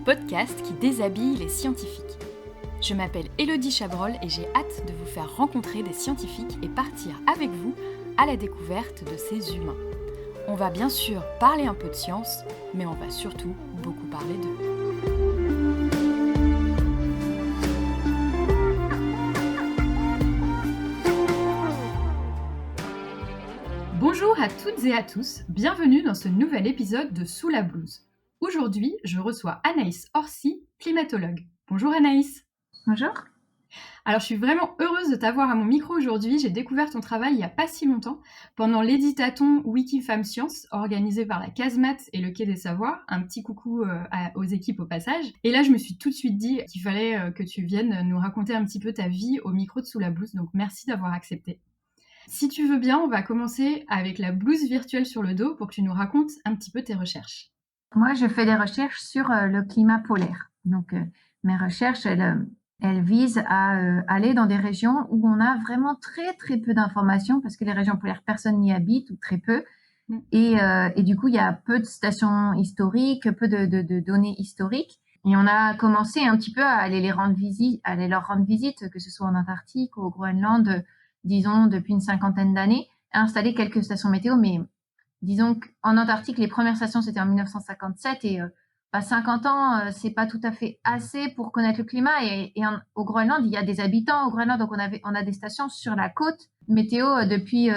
podcast qui déshabille les scientifiques. Je m'appelle Élodie Chabrol et j'ai hâte de vous faire rencontrer des scientifiques et partir avec vous à la découverte de ces humains. On va bien sûr parler un peu de science, mais on va surtout beaucoup parler d'eux. Bonjour à toutes et à tous, bienvenue dans ce nouvel épisode de Sous la blouse. Aujourd'hui, je reçois Anaïs Orsi, climatologue. Bonjour Anaïs. Bonjour. Alors je suis vraiment heureuse de t'avoir à mon micro aujourd'hui. J'ai découvert ton travail il n'y a pas si longtemps, pendant l'éditathon Wikifemmes Sciences, organisé par la Casemate et le Quai des Savoirs. Un petit coucou aux équipes au passage. Et là je me suis tout de suite dit qu'il fallait que tu viennes nous raconter un petit peu ta vie au micro de Sous la blouse, donc merci d'avoir accepté. Si tu veux bien, on va commencer avec la blouse virtuelle sur le dos pour que tu nous racontes un petit peu tes recherches. Moi, je fais des recherches sur le climat polaire. Donc, mes recherches, elles visent à aller dans des régions où on a vraiment très, très peu d'informations parce que les régions polaires, personne n'y habite ou très peu. Et du coup, il y a peu de stations historiques, peu de données historiques. Et on a commencé un petit peu à aller leur rendre visite, que ce soit en Antarctique ou au Groenland, disons, depuis une cinquantaine d'années, à installer quelques stations météo. Mais disons qu'en Antarctique, les premières stations, c'était en 1957 et 50 ans, c'est pas tout à fait assez pour connaître le climat. Au Groenland, il y a des habitants au Groenland, donc on a des stations sur la côte météo depuis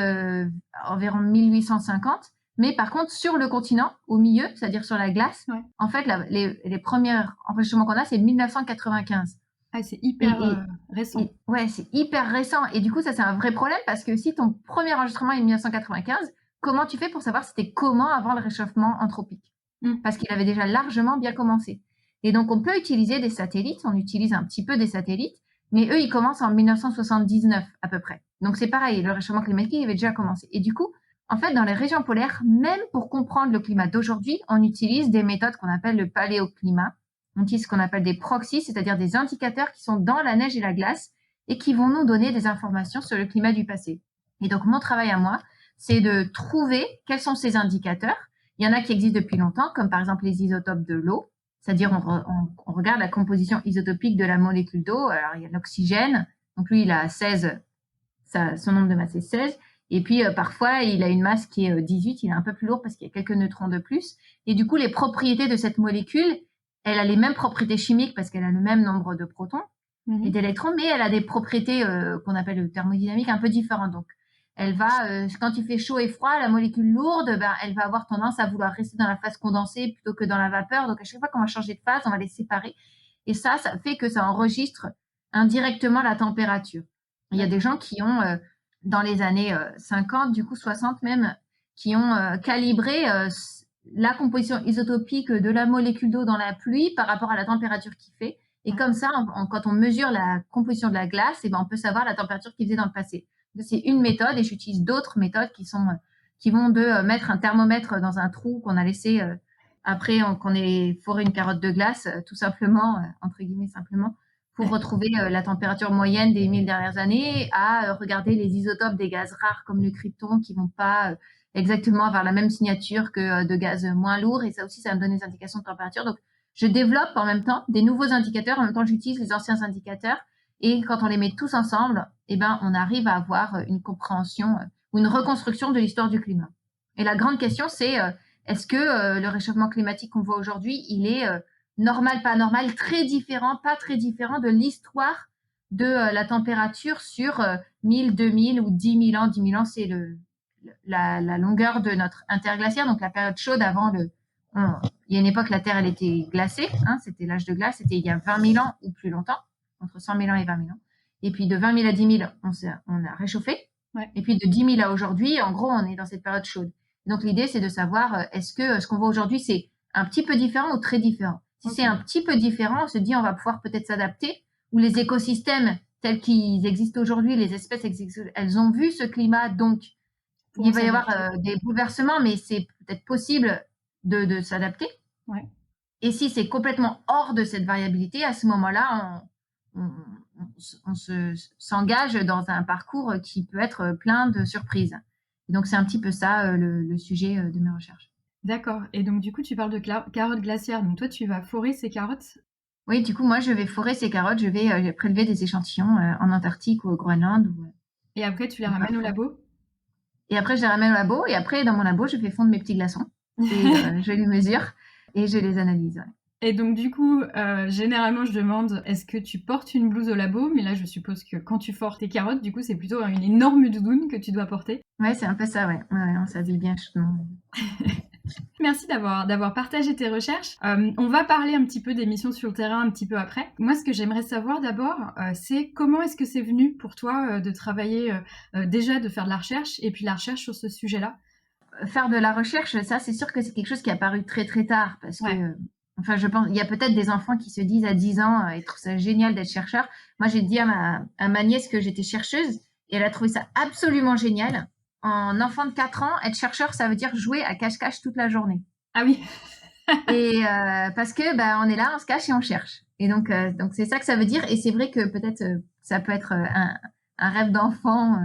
environ 1850. Mais par contre, sur le continent, au milieu, c'est-à-dire sur la glace, Ouais. en fait, les premiers enregistrements qu'on a, c'est 1995. Ah, c'est hyper récent. Ouais, c'est hyper récent. Et du coup, ça, c'est un vrai problème parce que si ton premier enregistrement est 1995, comment tu fais pour savoir c'était comment avant le réchauffement anthropique? Parce qu'il avait déjà largement bien commencé. Et donc, on peut utiliser des satellites. On utilise un petit peu des satellites, mais eux, ils commencent en 1979 à peu près. Donc, c'est pareil. Le réchauffement climatique avait déjà commencé. Et du coup, en fait, dans les régions polaires, même pour comprendre le climat d'aujourd'hui, on utilise des méthodes qu'on appelle le paléoclimat. On utilise ce qu'on appelle des proxys, c'est-à-dire des indicateurs qui sont dans la neige et la glace et qui vont nous donner des informations sur le climat du passé. Et donc, mon travail à moi, c'est de trouver quels sont ces indicateurs. Il y en a qui existent depuis longtemps, comme par exemple les isotopes de l'eau, c'est-à-dire on regarde la composition isotopique de la molécule d'eau. Alors, il y a l'oxygène, donc lui, il a 16, son nombre de masse est 16. Et puis, parfois, il a une masse qui est 18, il est un peu plus lourd parce qu'il y a quelques neutrons de plus. Et du coup, les propriétés de cette molécule, elle a les mêmes propriétés chimiques parce qu'elle a le même nombre de protons et d'électrons, mais elle a des propriétés qu'on appelle thermodynamiques un peu différentes. Donc, elle va, quand il fait chaud et froid, la molécule lourde, elle va avoir tendance à vouloir rester dans la phase condensée plutôt que dans la vapeur. Donc, à chaque fois qu'on va changer de phase, on va les séparer. Et ça fait que ça enregistre indirectement la température. Il y a des gens qui ont, dans les années 50, du coup 60 même, qui ont calibré la composition isotopique de la molécule d'eau dans la pluie par rapport à la température qu'il fait. Et comme ça, quand on mesure la composition de la glace, on peut savoir la température qu'il faisait dans le passé. C'est une méthode et j'utilise d'autres méthodes qui vont de mettre un thermomètre dans un trou qu'on a laissé après qu'on ait foré une carotte de glace, tout simplement, entre guillemets simplement, pour retrouver la température moyenne des 1000 dernières années, à regarder les isotopes des gaz rares comme le krypton qui vont pas exactement avoir la même signature que de gaz moins lourds. Et ça aussi, ça me donne des indications de température. Donc, je développe en même temps des nouveaux indicateurs, en même temps j'utilise les anciens indicateurs. Et quand on les met tous ensemble, on arrive à avoir une compréhension ou une reconstruction de l'histoire du climat. Et la grande question, c'est est-ce que le réchauffement climatique qu'on voit aujourd'hui, il est normal, pas normal, très différent, pas très différent de l'histoire de la température sur 1000, 2000 ou 10 000 ans. 10 000 ans, c'est la longueur de notre interglaciaire, donc la période chaude avant il y a une époque, la Terre, elle était glacée, c'était l'âge de glace, c'était il y a 20 000 ans ou plus longtemps, entre 100 000 ans et 20 000 ans. Et puis de 20 000 à 10 000, on a réchauffé. Ouais. Et puis de 10 000 à aujourd'hui, en gros, on est dans cette période chaude. Et donc l'idée, c'est de savoir est-ce que ce qu'on voit aujourd'hui, c'est un petit peu différent ou très différent. Si c'est un petit peu différent, on se dit on va pouvoir peut-être s'adapter, ou les écosystèmes tels qu'ils existent aujourd'hui, les espèces existent, elles ont vu ce climat, donc il va y avoir des bouleversements, mais c'est peut-être possible de s'adapter. Ouais. Et si c'est complètement hors de cette variabilité, à ce moment-là, on s'engage dans un parcours qui peut être plein de surprises. Et donc, c'est un petit peu ça le sujet de mes recherches. D'accord, et donc du coup, tu parles de carottes glaciaires, donc toi, tu vas forer ces carottes? Oui, du coup, moi, je vais forer ces carottes, je vais, prélever des échantillons, en Antarctique ou au Groenland Et après, tu les ou ramènes au partout. labo? Et après, je les ramène au labo et après, dans mon labo, je fais fondre mes petits glaçons et je les mesure et je les analyse, ouais. Et donc du coup, généralement, je demande: «Est-ce que tu portes une blouse au labo?» Mais là, je suppose que quand tu fores tes carottes, du coup, c'est plutôt une énorme doudoune que tu dois porter. Ouais, c'est un peu ça, ouais. Ouais, ouais, on s'habille bien chaudement. Merci d'avoir partagé tes recherches. On va parler un petit peu des missions sur le terrain un petit peu après. Moi, ce que j'aimerais savoir d'abord, c'est comment est-ce que c'est venu pour toi, de travailler, déjà de faire de la recherche et puis la recherche sur ce sujet-là? Faire de la recherche, ça, c'est sûr que c'est quelque chose qui est apparu très, très tard parce que, Ouais. enfin, je pense il y a peut-être des enfants qui se disent à 10 ans, ils trouvent ça génial d'être chercheur. Moi, j'ai dit à ma nièce que j'étais chercheuse et elle a trouvé ça absolument génial. En enfant de 4 ans, être chercheur, ça veut dire jouer à cache-cache toute la journée Ah oui. et parce que, bah, on est là, on se cache et on cherche et donc c'est ça que ça veut dire et c'est vrai que peut-être, ça peut être, un rêve d'enfant,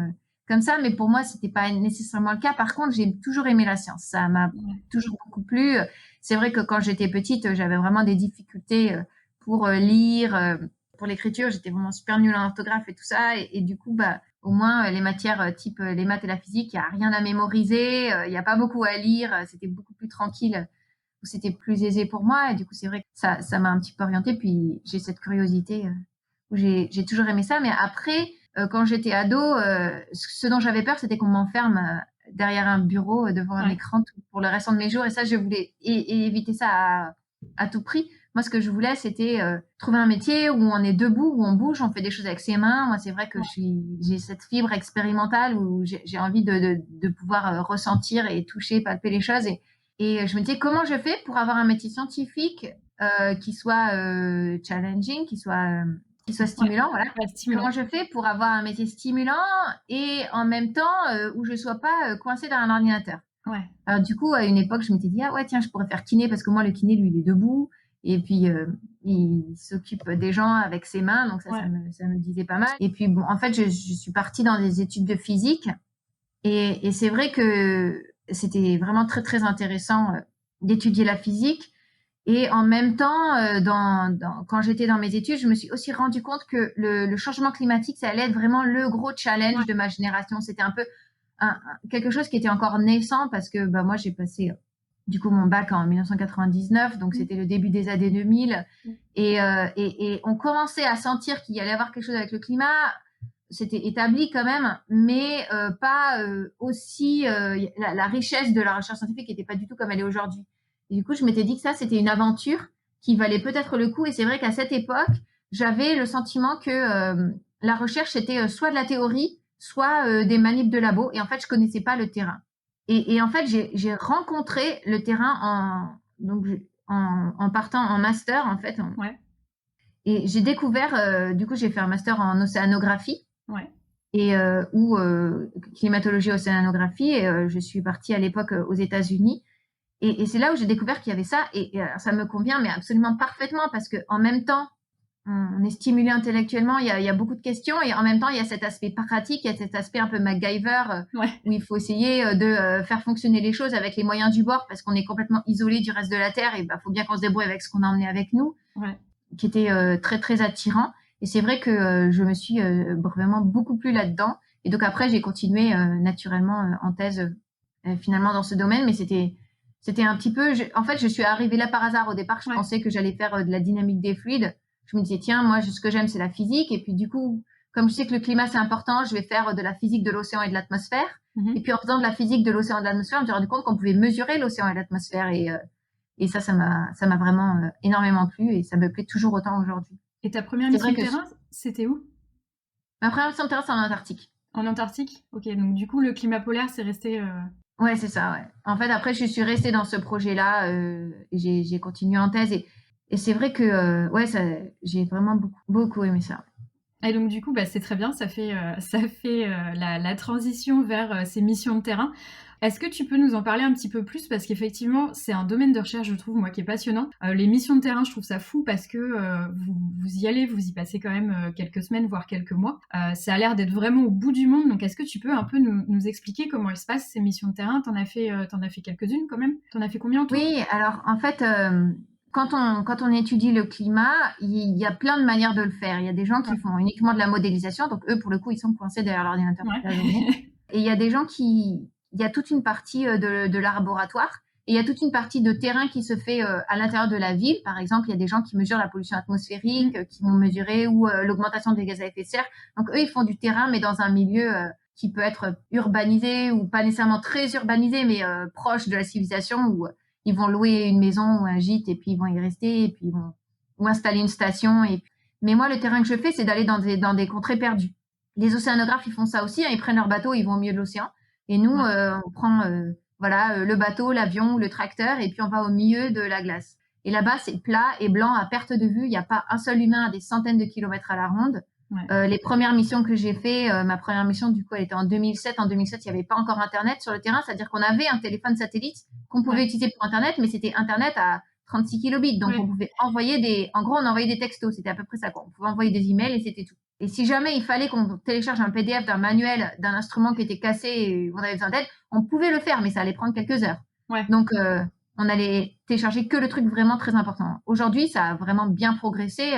comme ça, mais pour moi, c'était pas nécessairement le cas. Par contre, j'ai toujours aimé la science. Ça m'a Ouais. toujours beaucoup plu. C'est vrai que quand j'étais petite, j'avais vraiment des difficultés, pour, lire, pour l'écriture. J'étais vraiment super nulle en orthographe et tout ça et du coup, bah, au moins, les matières, type, les maths et la physique, il y a rien à mémoriser, il y a pas beaucoup à lire, c'était beaucoup plus tranquille où c'était plus aisé pour moi et du coup, c'est vrai que ça m'a un petit peu orientée puis j'ai cette curiosité, où j'ai toujours aimé ça mais après, quand j'étais ado, ce dont j'avais peur, c'était qu'on m'enferme, derrière un bureau, devant un Ouais. écran pour le restant de mes jours et ça, je voulais éviter ça à tout prix. Moi, ce que je voulais, c'était, trouver un métier où on est debout, où on bouge, on fait des choses avec ses mains. Moi, c'est vrai que j'ai cette fibre expérimentale où j'ai envie de pouvoir, ressentir et toucher, palper les choses et je me disais: «Comment je fais pour avoir un métier scientifique, qui soit, challenging, qui soit Ouais. stimulant?» Voilà. Ouais, Comment stimulant. je fais pour avoir un métier stimulant et en même temps, où je sois pas, coincée derrière un ordinateur? Ouais. Alors du coup, à une époque, je m'étais dit: «Ah ouais, tiens, je pourrais faire kiné» parce que moi, le kiné, lui, il est debout et puis, il s'occupe des gens avec ses mains, donc Ouais. ça me disait pas mal et puis bon, en fait, je suis partie dans des études de physique et c'est vrai que c'était vraiment très, très intéressant, d'étudier la physique et en même temps, quand j'étais dans mes études, je me suis aussi rendu compte que le changement climatique, ça allait être vraiment le gros Ouais. challenge de ma génération. C'était un peu quelque chose qui était encore naissant parce que bah, moi, j'ai passé du coup mon bac en 1999, donc Mmh. c'était le début des années 2000. Mmh. Et on commençait à sentir qu'il y allait avoir quelque chose avec le climat. C'était établi quand même, mais pas aussi. La richesse de la recherche scientifique n'était pas du tout comme elle est aujourd'hui. Et du coup, je m'étais dit que ça, c'était une aventure qui valait peut-être le coup. Et c'est vrai qu'à cette époque, j'avais le sentiment que la recherche, c'était soit de la théorie, soit des manips de labo. Et en fait, je connaissais pas le terrain. Et en fait, j'ai rencontré le terrain en partant en master, en fait. Ouais. Et j'ai découvert, du coup, j'ai fait un master en océanographie Ouais. et climatologie océanographie et je suis partie à l'époque, aux États-Unis et c'est là où j'ai découvert qu'il y avait ça et ça me convient mais absolument parfaitement parce qu'en même temps, on est stimulé intellectuellement, il y a beaucoup de questions et en même temps, il y a cet aspect pratique, il y a cet aspect un peu MacGyver, Ouais. où il faut essayer, de, faire fonctionner les choses avec les moyens du bord parce qu'on est complètement isolé du reste de la terre et bah, faut bien qu'on se débrouille avec ce qu'on a emmené avec nous, Ouais. qui était, très, très attirant et c'est vrai que, je me suis, vraiment beaucoup plu là-dedans et donc après j'ai continué, naturellement, en thèse, finalement dans ce domaine mais c'était un petit peu en fait, je suis arrivée là par hasard. Au départ, je Ouais. pensais que j'allais faire, de la dynamique des fluides. Je me disais: «Tiens, moi, ce que j'aime, c'est la physique» et puis du coup, comme je sais que le climat, c'est important, je vais faire, de la physique de l'océan et de l'atmosphère Mmh et mh. puis en faisant de la physique de l'océan et de l'atmosphère, je me suis rendu compte qu'on pouvait mesurer l'océan et l'atmosphère et ça m'a vraiment, énormément plu et ça me plaît toujours autant aujourd'hui. Et ta première C'est mission vrai de que terrain, c'était où? ma première mission de terrain, c'est en Antarctique. En Antarctique? OK, donc du coup, le climat polaire, c'est resté, Ouais, c'est ça, ouais. En fait, après, je suis restée dans ce projet-là, et j'ai continué en thèse et c'est vrai que, ouais, ça j'ai vraiment beaucoup, beaucoup aimé ça. Et donc du coup, bah, c'est très bien, ça fait, la transition vers, ces missions de terrain. Est-ce que tu peux nous en parler un petit peu plus? Parce qu'effectivement, c'est un domaine de recherche, je trouve, moi, qui est passionnant. Les missions de terrain, je trouve ça fou parce que, vous y allez, vous y passez quand même, quelques semaines, voire quelques mois. Ça a l'air d'être vraiment au bout du monde, donc est-ce que tu peux un peu nous expliquer comment elles se passent ces missions de terrain? Tu as fait quelques-unes quand même? Tu en as fait combien en tout? Oui, alors en fait, quand on étudie le climat, il y a plein de manières de le faire. Il y a des gens Ouais. qui font uniquement de la modélisation, donc eux, pour le coup, ils sont coincés derrière l'ordinateur toute la journée. Ouais. Et il y a des gens il y a toute une partie de laboratoire et il y a toute une partie de terrain qui se fait à l'intérieur de la ville. Par exemple, il y a des gens qui mesurent la pollution atmosphérique, qui vont mesurer ou l'augmentation des gaz à effet de serre. Donc eux, ils font du terrain, mais dans un milieu qui peut être urbanisé ou pas nécessairement très urbanisé, mais proche de la civilisation où ils vont louer une maison ou un gîte et puis ils vont y rester et puis ils vont ou installer une station. Mais moi, le terrain que je fais, c'est d'aller dans des contrées perdues. Les océanographes, ils font ça aussi, hein, ils prennent leur bateau, ils vont au milieu de l'océan. Et nous, Ouais. on prend le bateau, l'avion ou le tracteur et puis on va au milieu de la glace. Et là-bas, c'est plat et blanc à perte de vue. Il n'y a pas un seul humain à des centaines de kilomètres à la ronde. Ouais. Les premières missions que j'ai fait, ma première mission, du coup, elle était en 2007. En 2007, il n'y avait pas encore Internet sur le terrain, c'est-à-dire qu'on avait un téléphone satellite qu'on pouvait Ouais. utiliser pour Internet, mais c'était Internet à 36 kilobits. Donc, Ouais. on pouvait envoyer en gros, on envoyait des textos. C'était à peu près ça, quoi. On pouvait envoyer des emails et c'était tout. Et si jamais il fallait qu'on télécharge un PDF d'un manuel d'un instrument qui était cassé et on avait besoin d'aide, on pouvait le faire, mais ça allait prendre quelques heures. Ouais. Donc, on allait télécharger que le truc vraiment très important. Aujourd'hui, ça a vraiment bien progressé.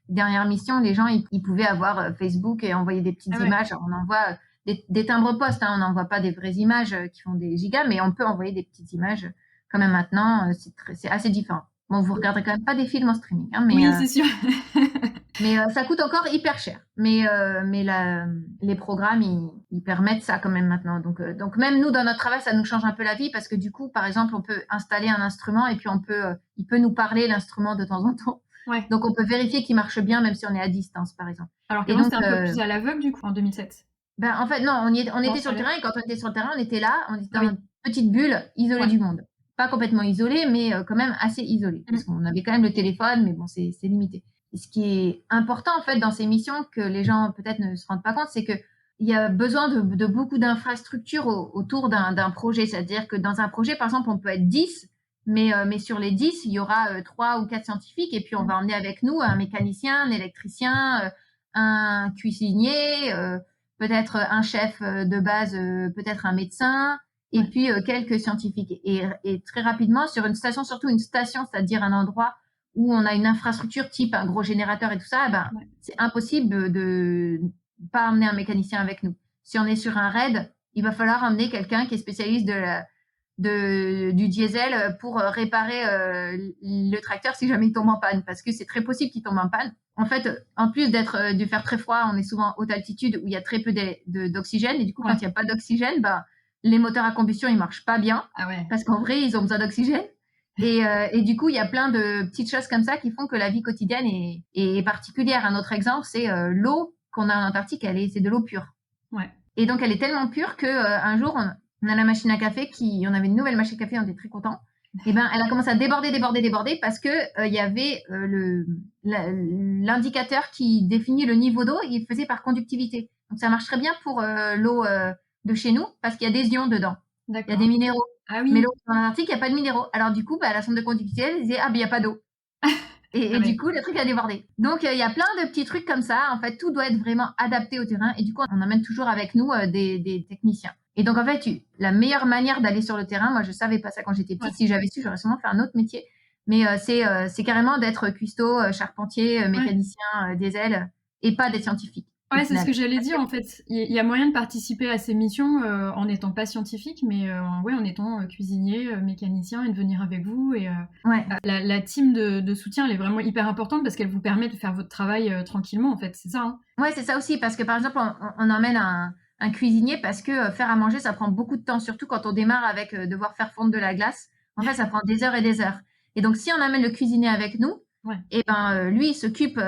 Dernière mission, les gens, ils pouvaient avoir Facebook et envoyer des petites Ah ouais. images. On envoie des timbres-poste, hein, on n'envoie pas des vraies images qui font des gigas, mais on peut envoyer des petites images quand même maintenant. C'est assez différent. Bon, vous regarderez quand même pas des films en streaming, hein, Oui, c'est sûr. mais ça coûte encore hyper cher. Mais les programmes, ils permettent ça quand même maintenant. Donc même nous, dans notre travail, ça nous change un peu la vie parce que du coup, par exemple, on peut installer un instrument et puis il peut nous parler l'instrument de temps en temps. Ouais. Donc on peut vérifier qu'il marche bien même si on est à distance, par exemple. Alors Et qu'avant, donc, c'était un peu plus à l'aveugle, du coup, en 2007? ben, en fait, non, on Non, était ça sur le allait? terrain et quand on était sur le terrain, on était là, on était Ah dans oui. une petite bulle isolée Ouais. du monde. Pas complètement isolée, mais quand même assez isolée. Parce qu'on avait quand même le téléphone, mais bon, c'est limité. Et ce qui est important, en fait, dans ces missions, que les gens peut-être ne se rendent pas compte, c'est que il y a besoin de beaucoup d'infrastructures autour d'un projet. C'est-à-dire que dans un projet, par exemple, on peut être 10, mais sur les 10, il y aura 3 ou 4 scientifiques, et puis on va emmener avec nous un mécanicien, un électricien, un cuisinier, peut-être un chef de base, peut-être un médecin, et puis quelques scientifiques. Et très rapidement, sur une station, surtout une station, c'est-à-dire un endroit où on a une infrastructure type un gros générateur et tout ça, ben, c'est impossible de pas emmener un mécanicien avec nous. Si on est sur un raid, il va falloir emmener quelqu'un qui est spécialiste du diesel pour réparer le tracteur si jamais il tombe en panne, parce que c'est très possible qu'il tombe en panne. En fait, en plus de faire très froid, on est souvent à haute altitude où il y a très peu d'oxygène, et du coup, quand il n'y a pas d'oxygène, ben, les moteurs à combustion, ils marchent pas bien, parce qu'en vrai, ils ont besoin d'oxygène. Et du coup, il y a plein de petites choses comme ça qui font que la vie quotidienne est particulière. Un autre exemple, c'est l'eau qu'on a en Antarctique, c'est de l'eau pure. Ouais. Et donc, elle est tellement pure qu'un jour, on a la machine à café on avait une nouvelle machine à café, on était très contents. Et ben, elle a commencé à déborder parce que il y avait l'indicateur qui définit le niveau d'eau, il faisait par conductivité. Donc, ça marche très bien pour l'eau de chez nous parce qu'il y a des ions dedans. Il y a des minéraux. Ah Mais oui. l'eau en Antarctique, il n'y a pas de minéraux. Alors, du coup, la sonde de conductivité, elle disait, ah, ben, il n'y a pas d'eau. Et du coup, le truc a débordé. Donc, il y a plein de petits trucs comme ça. En fait, tout doit être vraiment adapté au terrain. Et du coup, on emmène toujours avec nous des techniciens. Et donc, en fait, la meilleure manière d'aller sur le terrain, moi, je savais pas ça quand j'étais petite. Si j'avais su, j'aurais sûrement fait un autre métier. Mais c'est carrément d'être cuistot, charpentier, mécanicien, diesel, et pas des scientifiques. Ouais, c'est ce que j'allais dire, en fait. Il y a moyen de participer à ces missions en n'étant pas scientifique, mais ouais, en étant cuisinier, mécanicien, et de venir avec vous. Et la team de soutien, elle est vraiment hyper importante parce qu'elle vous permet de faire votre travail tranquillement, en fait. C'est ça, hein? Ouais, c'est ça aussi, parce que par exemple, on emmène un cuisinier parce que faire à manger, ça prend beaucoup de temps, surtout quand on démarre avec devoir faire fondre de la glace. En fait, ça prend des heures et des heures. Et donc, si on amène le cuisinier avec nous, et ben lui, il s'occupe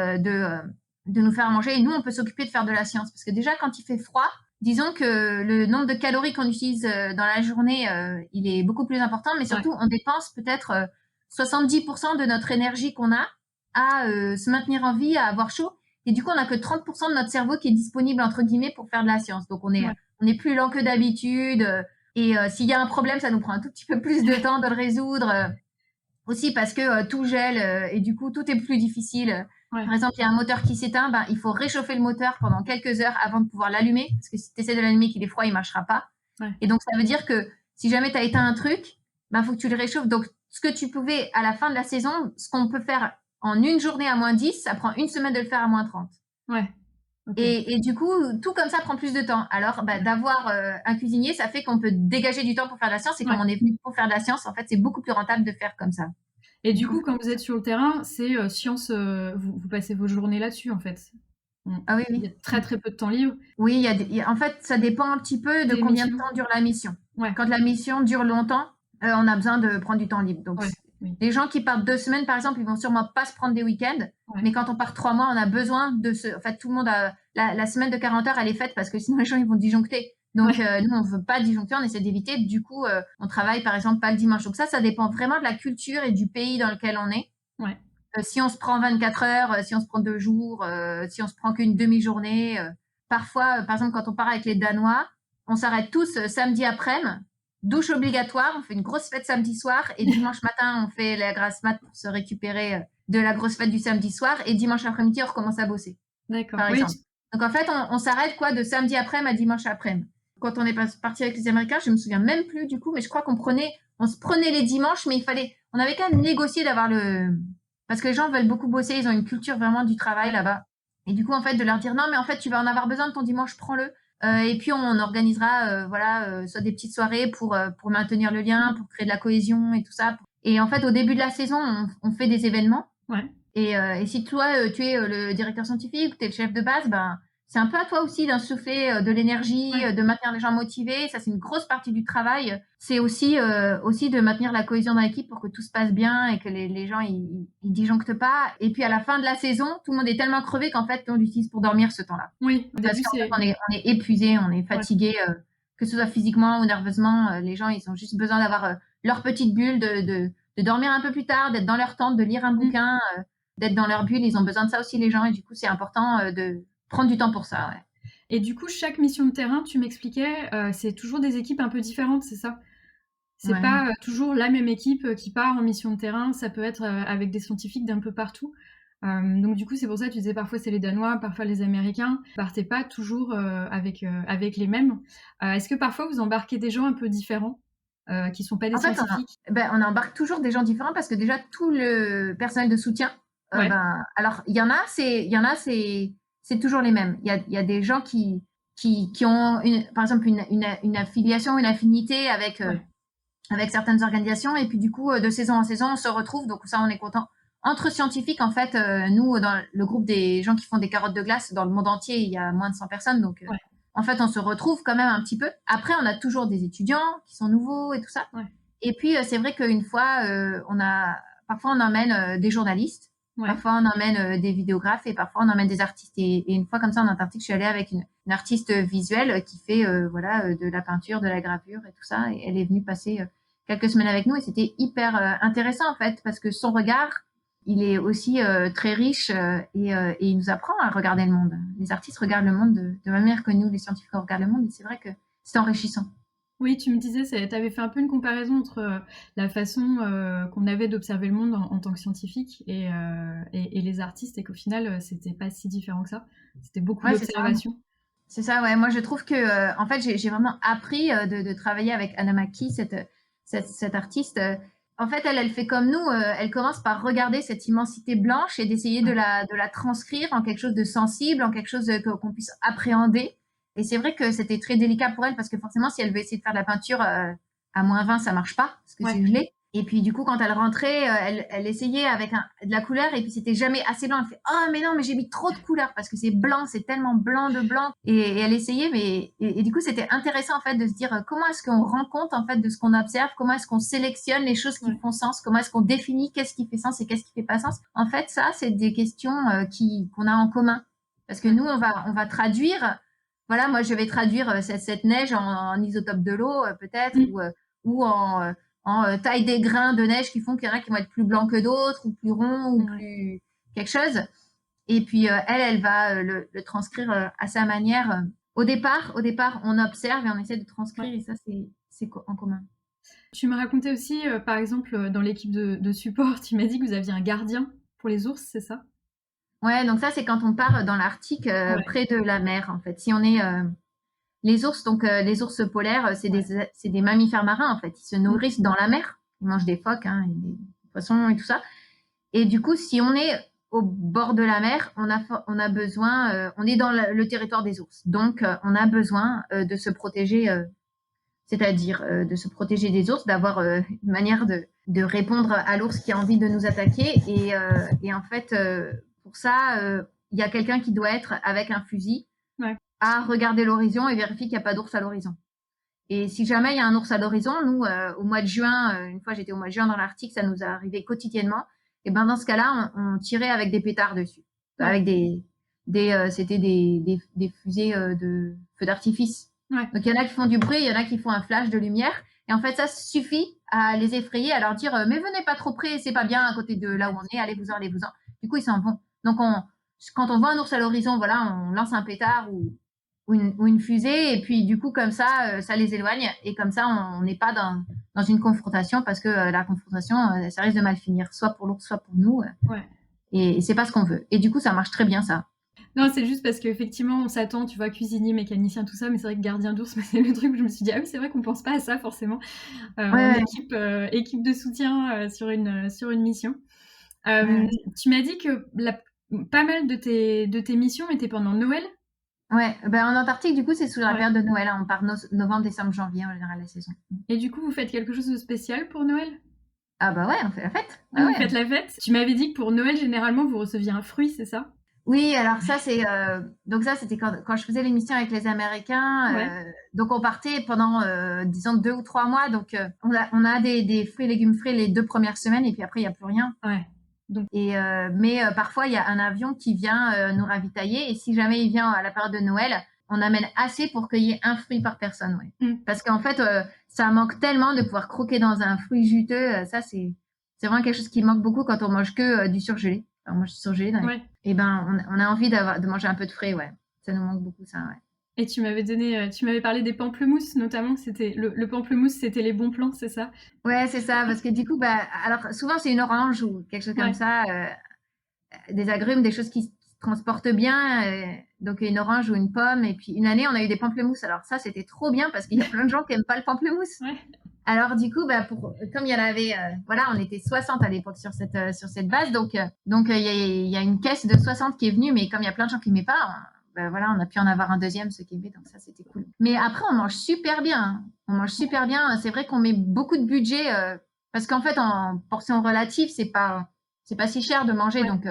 de nous faire à manger, et nous, on peut s'occuper de faire de la science. Parce que déjà, quand il fait froid, disons que le nombre de calories qu'on utilise dans la journée, il est beaucoup plus important, mais surtout, on dépense peut-être 70% de notre énergie qu'on a à se maintenir en vie, à avoir chaud. Et du coup, on n'a que 30% de notre cerveau qui est disponible, entre guillemets, pour faire de la science. Donc, on est plus lent que d'habitude. Et s'il y a un problème, ça nous prend un tout petit peu plus de temps de le résoudre. Aussi parce que tout gèle et du coup, tout est plus difficile. Par exemple, il y a un moteur qui s'éteint, il faut réchauffer le moteur pendant quelques heures avant de pouvoir l'allumer. Parce que si tu essaies de l'allumer qu'il est froid, il ne marchera pas. Et donc, ça veut dire que si jamais tu as éteint un truc, faut que tu le réchauffes. Donc, ce que tu pouvais à la fin de la saison, ce qu'on peut faire en une journée à -10, ça prend une semaine de le faire à -30. Et du coup, tout comme ça prend plus de temps. Alors, d'avoir un cuisinier, ça fait qu'on peut dégager du temps pour faire de la science. Et comme on est venu pour faire de la science, en fait, c'est beaucoup plus rentable de faire comme ça. Et du coup, quand vous êtes sur le terrain, c'est science, vous passez vos journées là-dessus, en fait. Ah oui, Il y a très très peu de temps libre. Oui, en fait, ça dépend un petit peu de combien de temps dure la mission. Quand la mission dure longtemps, on a besoin de prendre du temps libre. Donc, les gens qui partent 2 semaines, par exemple, ils vont sûrement pas se prendre des week-ends. Mais quand on part 3 mois, on a besoin de en fait, tout le monde a la semaine de 40 heures, elle est faite parce que sinon les gens ils vont disjoncter. Donc nous, on veut pas disjoncter, on essaie d'éviter. Du coup, on travaille par exemple pas le dimanche. Donc ça dépend vraiment de la culture et du pays dans lequel on est. Si on se prend 24 heures, si on se prend 2 jours, si on se prend qu'une demi-journée. Parfois, par exemple, quand on part avec les Danois, on s'arrête tous samedi après-midi, douche obligatoire, on fait une grosse fête samedi soir et dimanche matin, on fait la grasse mat pour se récupérer de la grosse fête du samedi soir et dimanche après-midi, on recommence à bosser. D'accord. Par exemple. Donc en fait, on s'arrête de samedi après-midi à dimanche après-midi. Quand on est parti avec les Américains, je me souviens même plus du coup, mais je crois on se prenait les dimanches, mais on avait quand même négocié d'avoir parce que les gens veulent beaucoup bosser, ils ont une culture vraiment du travail là-bas. Et du coup, en fait, de leur dire non, mais en fait, tu vas en avoir besoin de ton dimanche, prends-le. Et puis, on organisera soit des petites soirées pour maintenir le lien, pour créer de la cohésion et tout ça. Et en fait, au début de la saison, on fait des événements. Et si toi, tu es le directeur scientifique, tu es le chef de base, c'est un peu à toi aussi d'insuffler de l'énergie, de maintenir les gens motivés. Ça, c'est une grosse partie du travail. C'est aussi de maintenir la cohésion dans l'équipe pour que tout se passe bien et que les gens ils disjonctent pas. Et puis à la fin de la saison, tout le monde est tellement crevé qu'en fait, on l'utilise pour dormir ce temps-là. Oui, au parce début, qu'en fait, on est épuisé, on est fatigué, que ce soit physiquement ou nerveusement. Les gens, ils ont juste besoin d'avoir leur petite bulle, de dormir un peu plus tard, d'être dans leur tente, de lire un bouquin, d'être dans leur bulle. Ils ont besoin de ça aussi, les gens. Et du coup, c'est important de prendre du temps pour ça. Et du coup, chaque mission de terrain, tu m'expliquais, c'est toujours des équipes un peu différentes, c'est ça? C'est pas toujours la même équipe qui part en mission de terrain, ça peut être avec des scientifiques d'un peu partout. Donc du coup, c'est pour ça que tu disais parfois c'est les Danois, parfois les Américains. Vous partez pas toujours avec les mêmes. Est-ce que parfois vous embarquez des gens un peu différents qui sont pas des scientifiques? On embarque toujours des gens différents parce que déjà tout le personnel de soutien, alors il y en a, c'est toujours les mêmes. Il y a des gens qui ont par exemple une affiliation, une affinité avec certaines organisations et puis du coup de saison en saison on se retrouve, donc ça on est content. Entre scientifiques, en fait, nous dans le groupe des gens qui font des carottes de glace dans le monde entier, il y a moins de 100 personnes, donc en fait on se retrouve quand même un petit peu. Après on a toujours des étudiants qui sont nouveaux et tout ça. Et puis c'est vrai qu'une fois parfois on emmène des journalistes, parfois on emmène des vidéographes et parfois on emmène des artistes. Et une fois comme ça en Antarctique, je suis allée avec une artiste visuelle qui fait de la peinture, de la gravure et tout ça. Et elle est venue passer quelques semaines avec nous et c'était hyper intéressant en fait parce que son regard, il est aussi très riche et il nous apprend à regarder le monde. Les artistes regardent le monde de la même manière que nous, les scientifiques, on regarde le monde et c'est vrai que c'est enrichissant. Oui, tu me disais, tu avais fait un peu une comparaison entre la façon qu'on avait d'observer le monde en tant que scientifique et les artistes et qu'au final, c'était pas si différent que ça. C'était beaucoup d'observation. C'est ça, ouais. Moi, je trouve que, en fait, j'ai vraiment appris de travailler avec Anna Maki, cette artiste. En fait, elle fait comme nous. Elle commence par regarder cette immensité blanche et d'essayer de la transcrire en quelque chose de sensible, en quelque chose qu'on puisse appréhender. Et c'est vrai que c'était très délicat pour elle parce que forcément, si elle veut essayer de faire de la peinture à -20, ça marche pas parce que c'est gelé. Et puis du coup, quand elle rentrait, elle essayait avec de la couleur et puis c'était jamais assez blanc. Elle fait « Oh mais non, mais j'ai mis trop de couleur parce que c'est blanc, c'est tellement blanc de blanc. » Et elle essayait, mais et du coup, c'était intéressant en fait de se dire comment est-ce qu'on rend compte en fait de ce qu'on observe, comment est-ce qu'on sélectionne les choses qui font sens, comment est-ce qu'on définit qu'est-ce qui fait sens et qu'est-ce qui fait pas sens. En fait, ça, c'est des questions qu'on a en commun. Parce que nous, on va traduire, voilà, moi je vais traduire cette neige en isotope de l'eau peut-être ou en taille des grains de neige qui font qu'il y en a qui vont être plus blancs que d'autres ou plus ronds ou plus quelque chose. Et puis elle va le transcrire à sa manière. Au départ, on observe et on essaie de transcrire, et ça, c'est en commun. Tu me racontais aussi, par exemple, dans l'équipe de support, tu m'as dit que vous aviez un gardien pour les ours, c'est ça? Ouais, donc ça, c'est quand on part dans l'Arctique, près de la mer, en fait. Si on est les ours, donc les ours polaires, c'est des mammifères marins, en fait. Ils se nourrissent dans la mer. Ils mangent des phoques, hein, et des poissons et tout ça. Et du coup, si on est au bord de la mer, on a besoin, on est dans le territoire des ours. Donc, on a besoin de se protéger, c'est-à-dire de se protéger des ours, d'avoir une manière de répondre à l'ours qui a envie de nous attaquer. Et en fait, pour ça, il y a quelqu'un qui doit être avec un fusil à regarder l'horizon et vérifier qu'il n'y a pas d'ours à l'horizon. Et si jamais il y a un ours à l'horizon, nous, au mois de juin, une fois j'étais au mois de juin dans l'Arctique, ça nous est arrivé quotidiennement. Et ben dans ce cas-là, on tirait avec des pétards dessus, avec c'était des fusées de feux d'artifice. Donc il y en a qui font du bruit, il y en a qui font un flash de lumière. Et en fait, ça suffit à les effrayer, à leur dire mais venez pas trop près, c'est pas bien à côté de là où on est, allez-vous-en, allez-vous-en. Du coup, ils s'en vont. Donc quand on voit un ours à l'horizon, voilà, on lance un pétard ou une fusée, et puis du coup comme ça, ça les éloigne, et comme ça on n'est pas dans une confrontation, parce que la confrontation, ça risque de mal finir, soit pour l'ours, soit pour nous, et c'est pas ce qu'on veut. Et du coup ça marche très bien, ça. Non, c'est juste parce qu'effectivement on s'attend, tu vois, cuisinier, mécanicien, tout ça, mais c'est vrai que gardien d'ours, c'est le truc où je me suis dit ah oui, c'est vrai qu'on pense pas à ça forcément. Équipe de soutien sur une mission. Tu m'as dit que pas mal de tes missions étaient pendant Noël. Ouais, en Antarctique, du coup, c'est sous la période de Noël. On part novembre, décembre, janvier, en général, la saison. Et du coup, vous faites quelque chose de spécial pour Noël? Ah bah ouais, on fait la fête. Vous faites la fête? Tu m'avais dit que pour Noël, généralement, vous receviez un fruit, c'est ça? Oui, alors ça, c'est donc ça, c'était quand je faisais l'émission avec les Américains. Donc on partait pendant, disons, 2 ou 3 mois. Donc on a des fruits et légumes frais les 2 premières semaines, et puis après, il n'y a plus rien. Donc, mais parfois, il y a un avion qui vient nous ravitailler, et si jamais il vient à la période de Noël, on amène assez pour qu'il y ait un fruit par personne. Parce qu'en fait, ça manque tellement de pouvoir croquer dans un fruit juteux. Ça, c'est vraiment quelque chose qui manque beaucoup quand on mange que du surgelé. On mange du surgelé. Et on a envie de manger un peu de frais. Ça nous manque beaucoup, ça. Et tu m'avais parlé des pamplemousses, notamment. C'était le pamplemousse, c'était les bons plans, c'est ça? Ouais, c'est ça, parce que du coup, alors souvent c'est une orange ou quelque chose comme ça, des agrumes, des choses qui se transportent bien, donc une orange ou une pomme. Et puis une année, on a eu des pamplemousses. Alors ça, c'était trop bien, parce qu'il y a plein de gens qui aiment pas le pamplemousse. Alors du coup, comme il y en avait, on était 60 à l'époque sur cette base, donc il y a une caisse de 60 qui est venue, mais comme il y a plein de gens qui n'aimaient pas, on a pu en avoir un deuxième, ceux qui aimaient, donc ça, c'était cool. Mais après, on mange super bien. Hein. On mange super bien. C'est vrai qu'on met beaucoup de budget, parce qu'en fait, en portion relative, c'est pas si cher de manger. Donc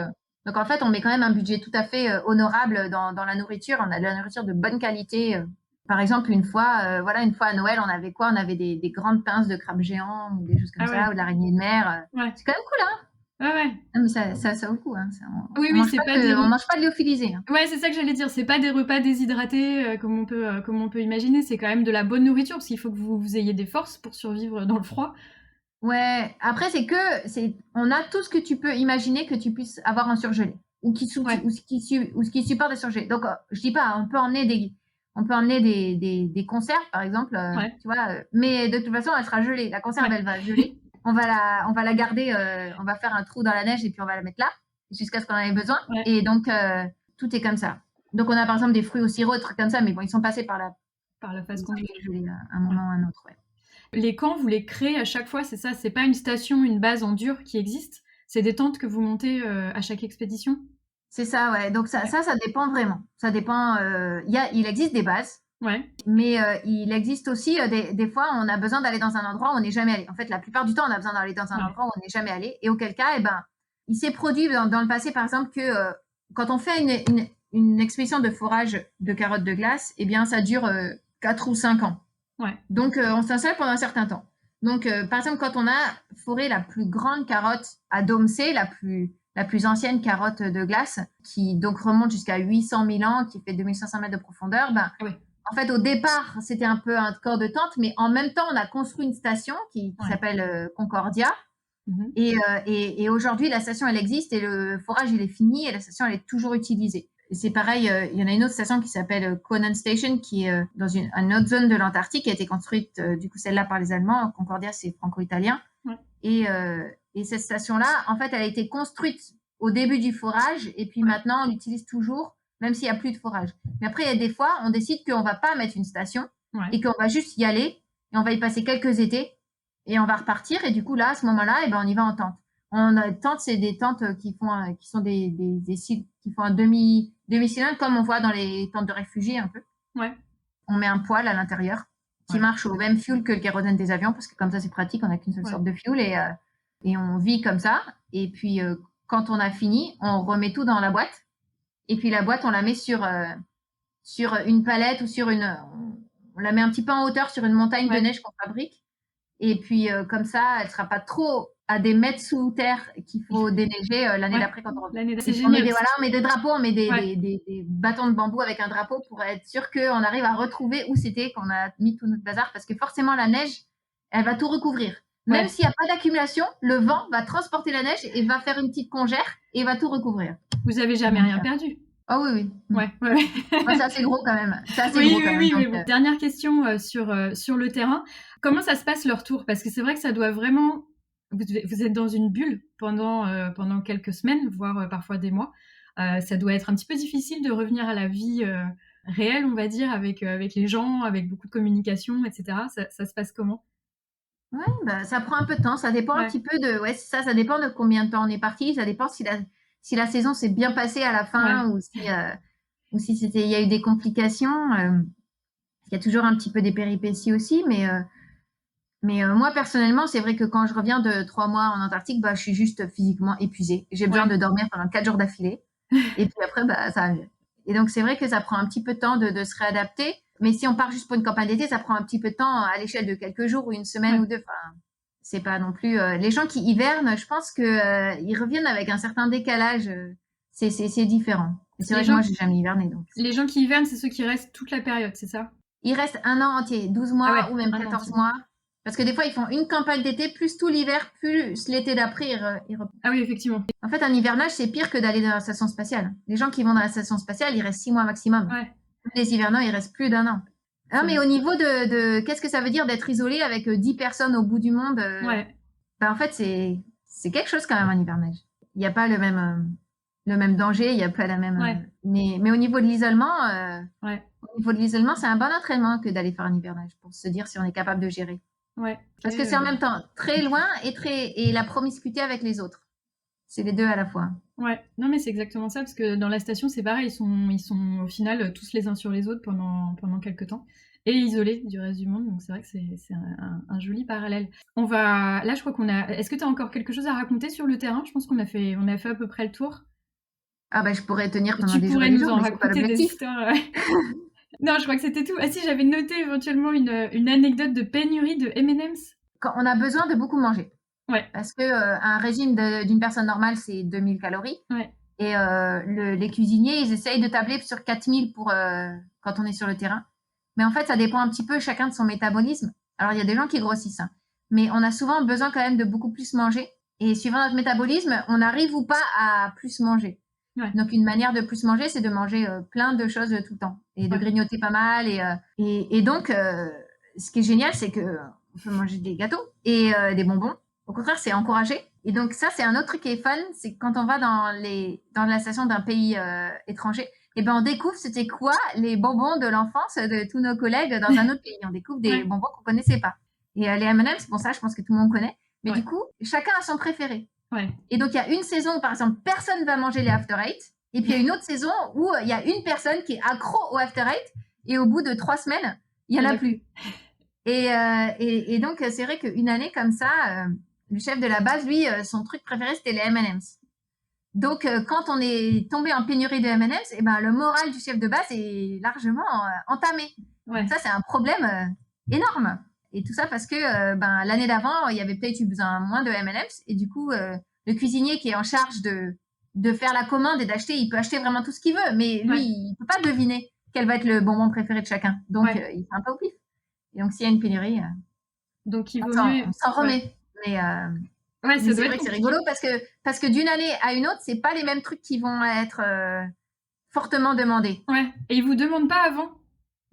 en fait, on met quand même un budget tout à fait honorable dans la nourriture. On a de la nourriture de bonne qualité. Par exemple, une fois à Noël, on avait quoi? On avait des grandes pinces de crabe géant, ou des choses comme ça, ou de l'araignée de mer. C'est quand même cool, hein? Non, mais ça vaut le coup. Hein. Oui, c'est pas on mange pas de lyophilisé. Hein. Ouais, c'est ça que j'allais dire. C'est pas des repas déshydratés comme on peut imaginer. C'est quand même de la bonne nourriture, parce qu'il faut que vous ayez des forces pour survivre dans le froid. Ouais. Après, on a tout ce que tu peux imaginer que tu puisses avoir en surgelé, ou qui supporte des surgelés. Donc, je dis pas, on peut emmener des conserves, par exemple, tu vois. Mais de toute façon, elle sera gelée. La conserve, elle va geler. On va la garder, on va faire un trou dans la neige, et puis on va la mettre là jusqu'à ce qu'on en ait besoin. Et donc tout est comme ça. Donc on a par exemple des fruits au sirop, des trucs comme ça, mais bon, ils sont passés par la phase congelée à un moment ou à un autre. Les camps, vous les créez à chaque fois, c'est ça? C'est pas une station, une base en dur qui existe? C'est des tentes que vous montez à chaque expédition? C'est ça, ouais. Donc ça dépend vraiment. Ça dépend. Il existe des bases. Mais il existe aussi des fois, on a besoin d'aller dans un endroit où on n'est jamais allé. En fait, la plupart du temps, on a besoin d'aller dans un endroit où on n'est jamais allé. Et auquel cas, il s'est produit dans le passé, par exemple, que quand on fait une expédition de forage de carottes de glace, ça dure 4 ou 5 ans. Donc, on s'installe pendant un certain temps. Donc, par exemple, quand on a foré la plus grande carotte à Domsée, la plus ancienne carotte de glace, qui donc remonte jusqu'à 800 000 ans, qui fait 2500 mètres de profondeur, en fait, au départ, c'était un peu un corps de tente, mais en même temps, on a construit une station qui s'appelle Concordia. Et aujourd'hui, la station, elle existe et le forage, il est fini et la station, elle est toujours utilisée. Et c'est pareil, il y en a une autre station qui s'appelle Conan Station, qui est dans une autre zone de l'Antarctique, qui a été construite, du coup, celle-là par les Allemands. Concordia, c'est franco-italien. Ouais. Et cette station-là, en fait, elle a été construite au début du forage et puis maintenant, on l'utilise toujours, même s'il n'y a plus de forage. Mais après, il y a des fois, on décide qu'on ne va pas mettre une station et qu'on va juste y aller et on va y passer quelques étés et on va repartir. Et du coup, là, à ce moment-là, on y va en tente. Tente, c'est des tentes qui sont des qui font un demi-cylindre, comme on voit dans les tentes de réfugiés un peu. Ouais. On met un poêle à l'intérieur qui marche au même fuel que le kérosène des avions, parce que comme ça, c'est pratique, on n'a qu'une seule sorte de fuel et on vit comme ça. Et puis, quand on a fini, on remet tout dans la boîte. Et puis, la boîte, on la met sur une palette ou on la met un petit peu en hauteur sur une montagne de neige qu'on fabrique. Et puis, comme ça, elle ne sera pas trop à des mètres sous terre qu'il faut déneiger l'année d'après quand on revient. C'est génial. On met des drapeaux, on met des bâtons de bambou avec un drapeau pour être sûr qu'on arrive à retrouver où c'était qu'on a mis tout notre bazar. Parce que forcément, la neige, elle va tout recouvrir. Même s'il n'y a pas d'accumulation, le vent va transporter la neige et va faire une petite congère et va tout recouvrir. Vous n'avez jamais rien perdu? Ah oui. Ouais. C'est assez gros quand même. Oui. Dernière question sur le terrain. Comment ça se passe le retour? Parce que c'est vrai que ça doit vraiment... Vous êtes dans une bulle pendant quelques semaines, voire parfois des mois. Ça doit être un petit peu difficile de revenir à la vie réelle, on va dire, avec les gens, avec beaucoup de communication, etc. Ça se passe comment? Ouais, ça prend un peu de temps. Ça dépend un petit peu ça dépend de combien de temps on est parti. Ça dépend si la saison s'est bien passée à la fin ou si il y a eu des complications. Il y a toujours un petit peu des péripéties aussi, mais moi personnellement, c'est vrai que quand je reviens de 3 mois en Antarctique, je suis juste physiquement épuisée. J'ai besoin de dormir pendant 4 jours d'affilée. Et puis après, ça va mieux. Et donc c'est vrai que ça prend un petit peu de temps de se réadapter. Mais si on part juste pour une campagne d'été, ça prend un petit peu de temps à l'échelle de quelques jours ou une semaine ou deux. Enfin, c'est pas non plus les gens qui hivernent, je pense que ils reviennent avec un certain décalage. C'est différent. Et c'est vrai que moi, j'ai jamais hiverné. Donc. Les gens qui hivernent, c'est ceux qui restent toute la période, c'est ça? Ils restent 1 an entier, 12 mois ou même 14 mois. Parce que des fois, ils font une campagne d'été, plus tout l'hiver, plus l'été d'après, ils reprennent. Ah oui, effectivement. En fait, un hivernage, c'est pire que d'aller dans la station spatiale. Les gens qui vont dans la station spatiale, ils restent 6 mois maximum. Ouais. Les hivernants, ils restent plus d'1 an. Non, mais au niveau de qu'est-ce que ça veut dire d'être isolé avec 10 personnes au bout du monde en fait, c'est quelque chose quand même, un hivernage. Il n'y a pas le même danger, il n'y a pas la même... Mais au niveau de l'isolement, c'est un bon entraînement que d'aller faire un hivernage pour se dire si on est capable de gérer. Parce que c'est en même temps très loin et la promiscuité avec les autres. C'est les deux à la fois. Ouais, non mais c'est exactement ça, parce que dans la station, c'est pareil, ils sont au final tous les uns sur les autres pendant quelques temps, et isolés du reste du monde, donc c'est vrai que c'est un joli parallèle. Là je crois qu'on a... Est-ce que tu as encore quelque chose à raconter sur le terrain? Je pense qu'on a fait à peu près le tour. Ah je pourrais tenir pendant des jours et des jours, mais c'est pas l'objectif. Des histoires. Non, je crois que c'était tout. Ah si, j'avais noté éventuellement une anecdote de pénurie de M&M's. Quand on a besoin de beaucoup manger. Ouais. Parce que un régime d'une personne normale, c'est 2000 calories. Ouais. Et les cuisiniers, ils essayent de tabler sur 4000 pour quand on est sur le terrain. Mais en fait, ça dépend un petit peu chacun de son métabolisme. Alors, il y a des gens qui grossissent, mais on a souvent besoin quand même de beaucoup plus manger. Et suivant notre métabolisme, on n'arrive ou pas à plus manger. Ouais. Donc, une manière de plus manger, c'est de manger plein de choses tout le temps et de grignoter pas mal. Et donc, ce qui est génial, c'est qu'on peut manger des gâteaux et des bonbons. Au contraire, c'est encouragé. Et donc ça, c'est un autre truc qui est fun, c'est que quand on va dans la station d'un pays étranger, on découvre c'était quoi les bonbons de l'enfance de tous nos collègues dans un autre pays. On découvre des bonbons qu'on connaissait pas. Et les M&M's, bon ça, je pense que tout le monde connaît. Mais du coup, chacun a son préféré. Ouais. Et donc il y a une saison où, par exemple, personne va manger les After Eight. Et puis il y a une autre saison où il y a une personne qui est accro au After Eight. Et au bout de 3 semaines, il y en a plus. Et donc c'est vrai qu'une année comme ça. Le chef de la base, lui, son truc préféré, c'était les M&M's. Donc, quand on est tombé en pénurie de M&M's, le moral du chef de base est largement entamé. Ouais. Ça, c'est un problème énorme. Et tout ça parce que l'année d'avant, il y avait peut-être eu besoin moins de M&M's. Et du coup, le cuisinier qui est en charge de faire la commande et d'acheter, il peut acheter vraiment tout ce qu'il veut. Mais lui, il peut pas deviner quel va être le bonbon préféré de chacun. Donc, il fait un peu au pif. Et donc, s'il y a une pénurie, donc, il vaut mieux... on s'en remet. Mais Ouais, Mais ça doit c'est être vrai que c'est compliqué. rigolo parce que d'une année à une autre, c'est pas les mêmes trucs qui vont être fortement demandés. Ouais. Et ils vous demandent pas avant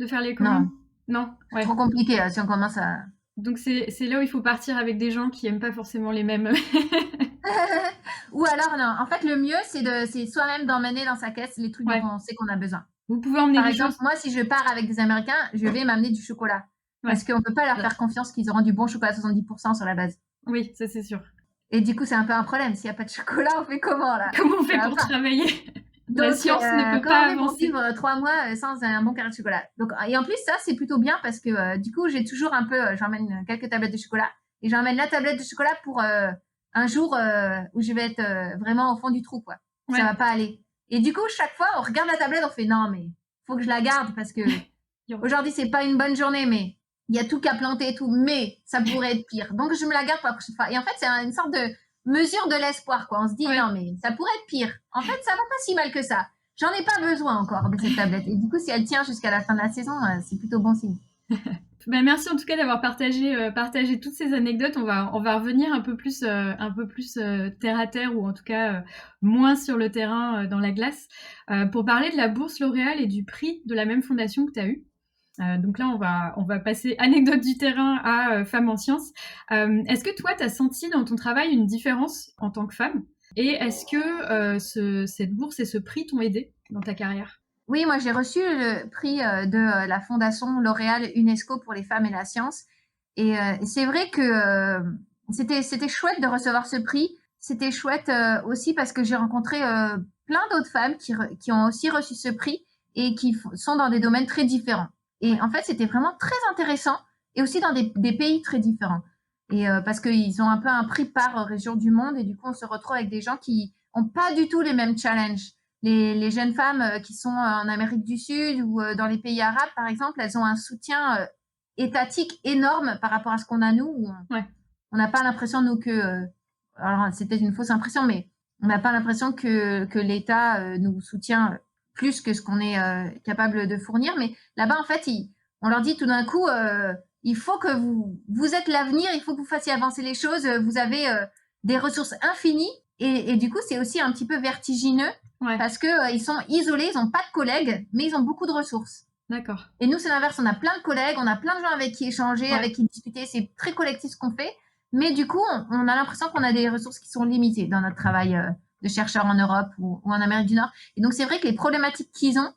de faire les commandes? Non, Non, c'est ouais. trop compliqué si on commence à. Donc c'est là où il faut partir avec des gens qui aiment pas forcément les mêmes. Ou alors non. En fait, le mieux c'est soi-même d'emmener dans sa caisse les trucs dont Ouais. on sait qu'on a besoin. Vous pouvez emmener Par des exemple, choses. moi, si je pars avec des Américains, je vais m'amener du chocolat Ouais. parce qu'on peut pas leur faire confiance qu'ils auront du bon chocolat à 70% sur la base. Oui, ça c'est sûr. Et du coup, c'est un peu un problème. S'il y a pas de chocolat, on fait comment là? Comment on fait Ça va pour pas. travailler? La Donc, science ne peut comment pas on fait pour avancer. vivre 3 mois sans un bon carré de chocolat? Donc, et en plus, ça, c'est plutôt bien parce que du coup, j'ai toujours un peu, j'emmène quelques tablettes de chocolat et j'emmène la tablette de chocolat pour un jour où je vais être vraiment au fond du trou, quoi. Ça Ouais. va pas aller. Et du coup, chaque fois, on regarde la tablette, on fait non, mais faut que je la garde parce que aujourd'hui, c'est pas une bonne journée, mais il y a tout qu'à planter et tout, mais ça pourrait être pire. Donc, je me la garde pour la prochaine fois. Et en fait, c'est une sorte de mesure de l'espoir, quoi. On se dit, Ouais. non, mais ça pourrait être pire. En fait, ça va pas si mal que ça. J'en ai pas besoin encore de cette tablette. Et du coup, si elle tient jusqu'à la fin de la saison, c'est plutôt bon signe. Bah, merci en tout cas d'avoir partagé toutes ces anecdotes. On va revenir un peu plus terre à terre, ou en tout cas moins sur le terrain, dans la glace, pour parler de la bourse L'Oréal et du prix de la même fondation que tu as eu. Donc là, on va passer anecdote du terrain à femme en sciences. Est-ce que toi, tu as senti dans ton travail une différence en tant que femme? Et est-ce que cette bourse et ce prix t'ont aidé dans ta carrière? Oui, moi, j'ai reçu le prix de la Fondation L'Oréal UNESCO pour les femmes et la science. Et c'est vrai que c'était chouette de recevoir ce prix. C'était chouette aussi parce que j'ai rencontré plein d'autres femmes qui ont aussi reçu ce prix et qui sont dans des domaines très différents. Et Ouais. en fait, c'était vraiment très intéressant et aussi dans des pays très différents. Et parce qu'ils ont un peu un prix par région du monde et du coup, on se retrouve avec des gens qui ont pas du tout les mêmes challenges. Les jeunes femmes qui sont en Amérique du Sud ou dans les pays arabes, par exemple, elles ont un soutien étatique énorme par rapport à ce qu'on a nous. Ouais. On n'a pas l'impression, nous, alors c'est peut-être une fausse impression, mais on n'a pas l'impression que l'État nous soutient plus que ce qu'on est capable de fournir. Mais là-bas, en fait, on leur dit tout d'un coup, il faut que vous êtes l'avenir, il faut que vous fassiez avancer les choses, vous avez des ressources infinies. Et du coup, c'est aussi un petit peu vertigineux Ouais. parce que ils sont isolés, ils n'ont pas de collègues, mais ils ont beaucoup de ressources. D'accord. Et nous, c'est l'inverse, on a plein de collègues, on a plein de gens avec qui échanger, Ouais. avec qui discuter, c'est très collectif ce qu'on fait. Mais du coup, on a l'impression qu'on a des ressources qui sont limitées dans notre travail de chercheur en Europe ou en Amérique du Nord. Et donc, c'est vrai que les problématiques qu'ils ont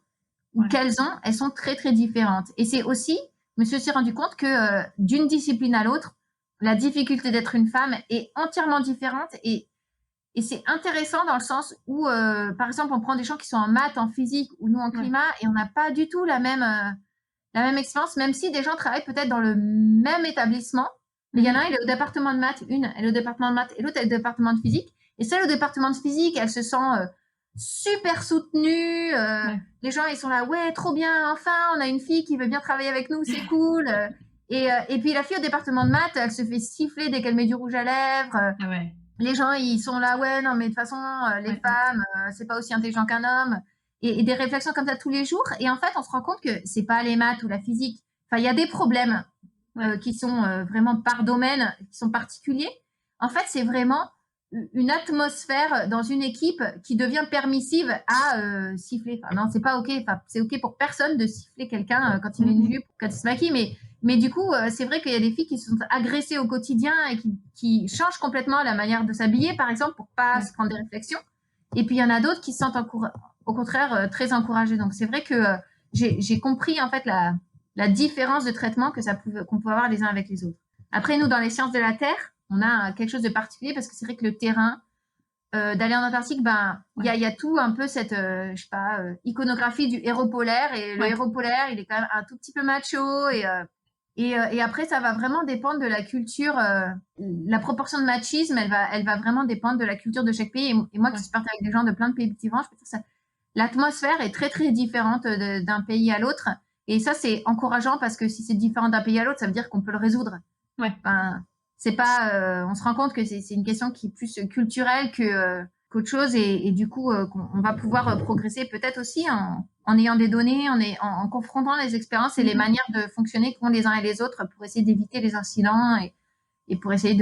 ou qu'elles ont, elles sont très, très différentes. Et c'est aussi, je me suis aussi rendu compte que d'une discipline à l'autre, la difficulté d'être une femme est entièrement différente. Et c'est intéressant dans le sens où, par exemple, on prend des gens qui sont en maths, en physique ou nous en climat, et on n'a pas du tout la même expérience, même si des gens travaillent peut-être dans le même établissement. Mais il y en a un, il est au département de maths, une, elle est au département de maths, et l'autre, elle est au département de physique. Et celle au département de physique, elle se sent super soutenue. Les gens, ils sont là, ouais, trop bien, enfin, on a une fille qui veut bien travailler avec nous, c'est cool. Et puis la fille au département de maths, elle se fait siffler dès qu'elle met du rouge à lèvres. Ah ouais. Les gens, ils sont là, ouais, non, mais de toute façon, les femmes, c'est pas aussi intelligent qu'un homme. Et des réflexions comme ça tous les jours. Et en fait, on se rend compte que c'est pas les maths ou la physique. Enfin, il y a des problèmes qui sont vraiment par domaine, qui sont particuliers. En fait, c'est vraiment une atmosphère dans une équipe qui devient permissive à siffler. Enfin, non, c'est pas OK. Enfin, c'est OK pour personne de siffler quelqu'un quand il met une jupe, quand il se maquille, mais du coup, c'est vrai qu'il y a des filles qui se sont agressées au quotidien et qui changent complètement la manière de s'habiller, par exemple, pour pas se prendre des réflexions. Et puis, il y en a d'autres qui se sentent au contraire très encouragées. Donc, c'est vrai que j'ai compris, en fait, la différence de traitement qu'on pouvait avoir les uns avec les autres. Après, nous, dans les sciences de la Terre, on a quelque chose de particulier parce que c'est vrai que le terrain, d'aller en Antarctique, ben, il y a tout un peu cette, je sais pas, iconographie du héros polaire. Et le héros polaire, il est quand même un tout petit peu macho. Et après, ça va vraiment dépendre de la culture. La proportion de machisme, elle va vraiment dépendre de la culture de chaque pays. Et moi qui suis partie avec des gens de plein de pays différents, je peux dire ça. L'atmosphère est très, très différente d'un pays à l'autre. Et ça, c'est encourageant parce que si c'est différent d'un pays à l'autre, ça veut dire qu'on peut le résoudre. Ouais. Enfin, c'est pas, on se rend compte que c'est une question qui est plus culturelle qu'autre chose. Et du coup, on va pouvoir progresser peut-être aussi en ayant des données, en confrontant les expériences et les manières de fonctionner qu'ont les uns et les autres pour essayer d'éviter les incidents et pour essayer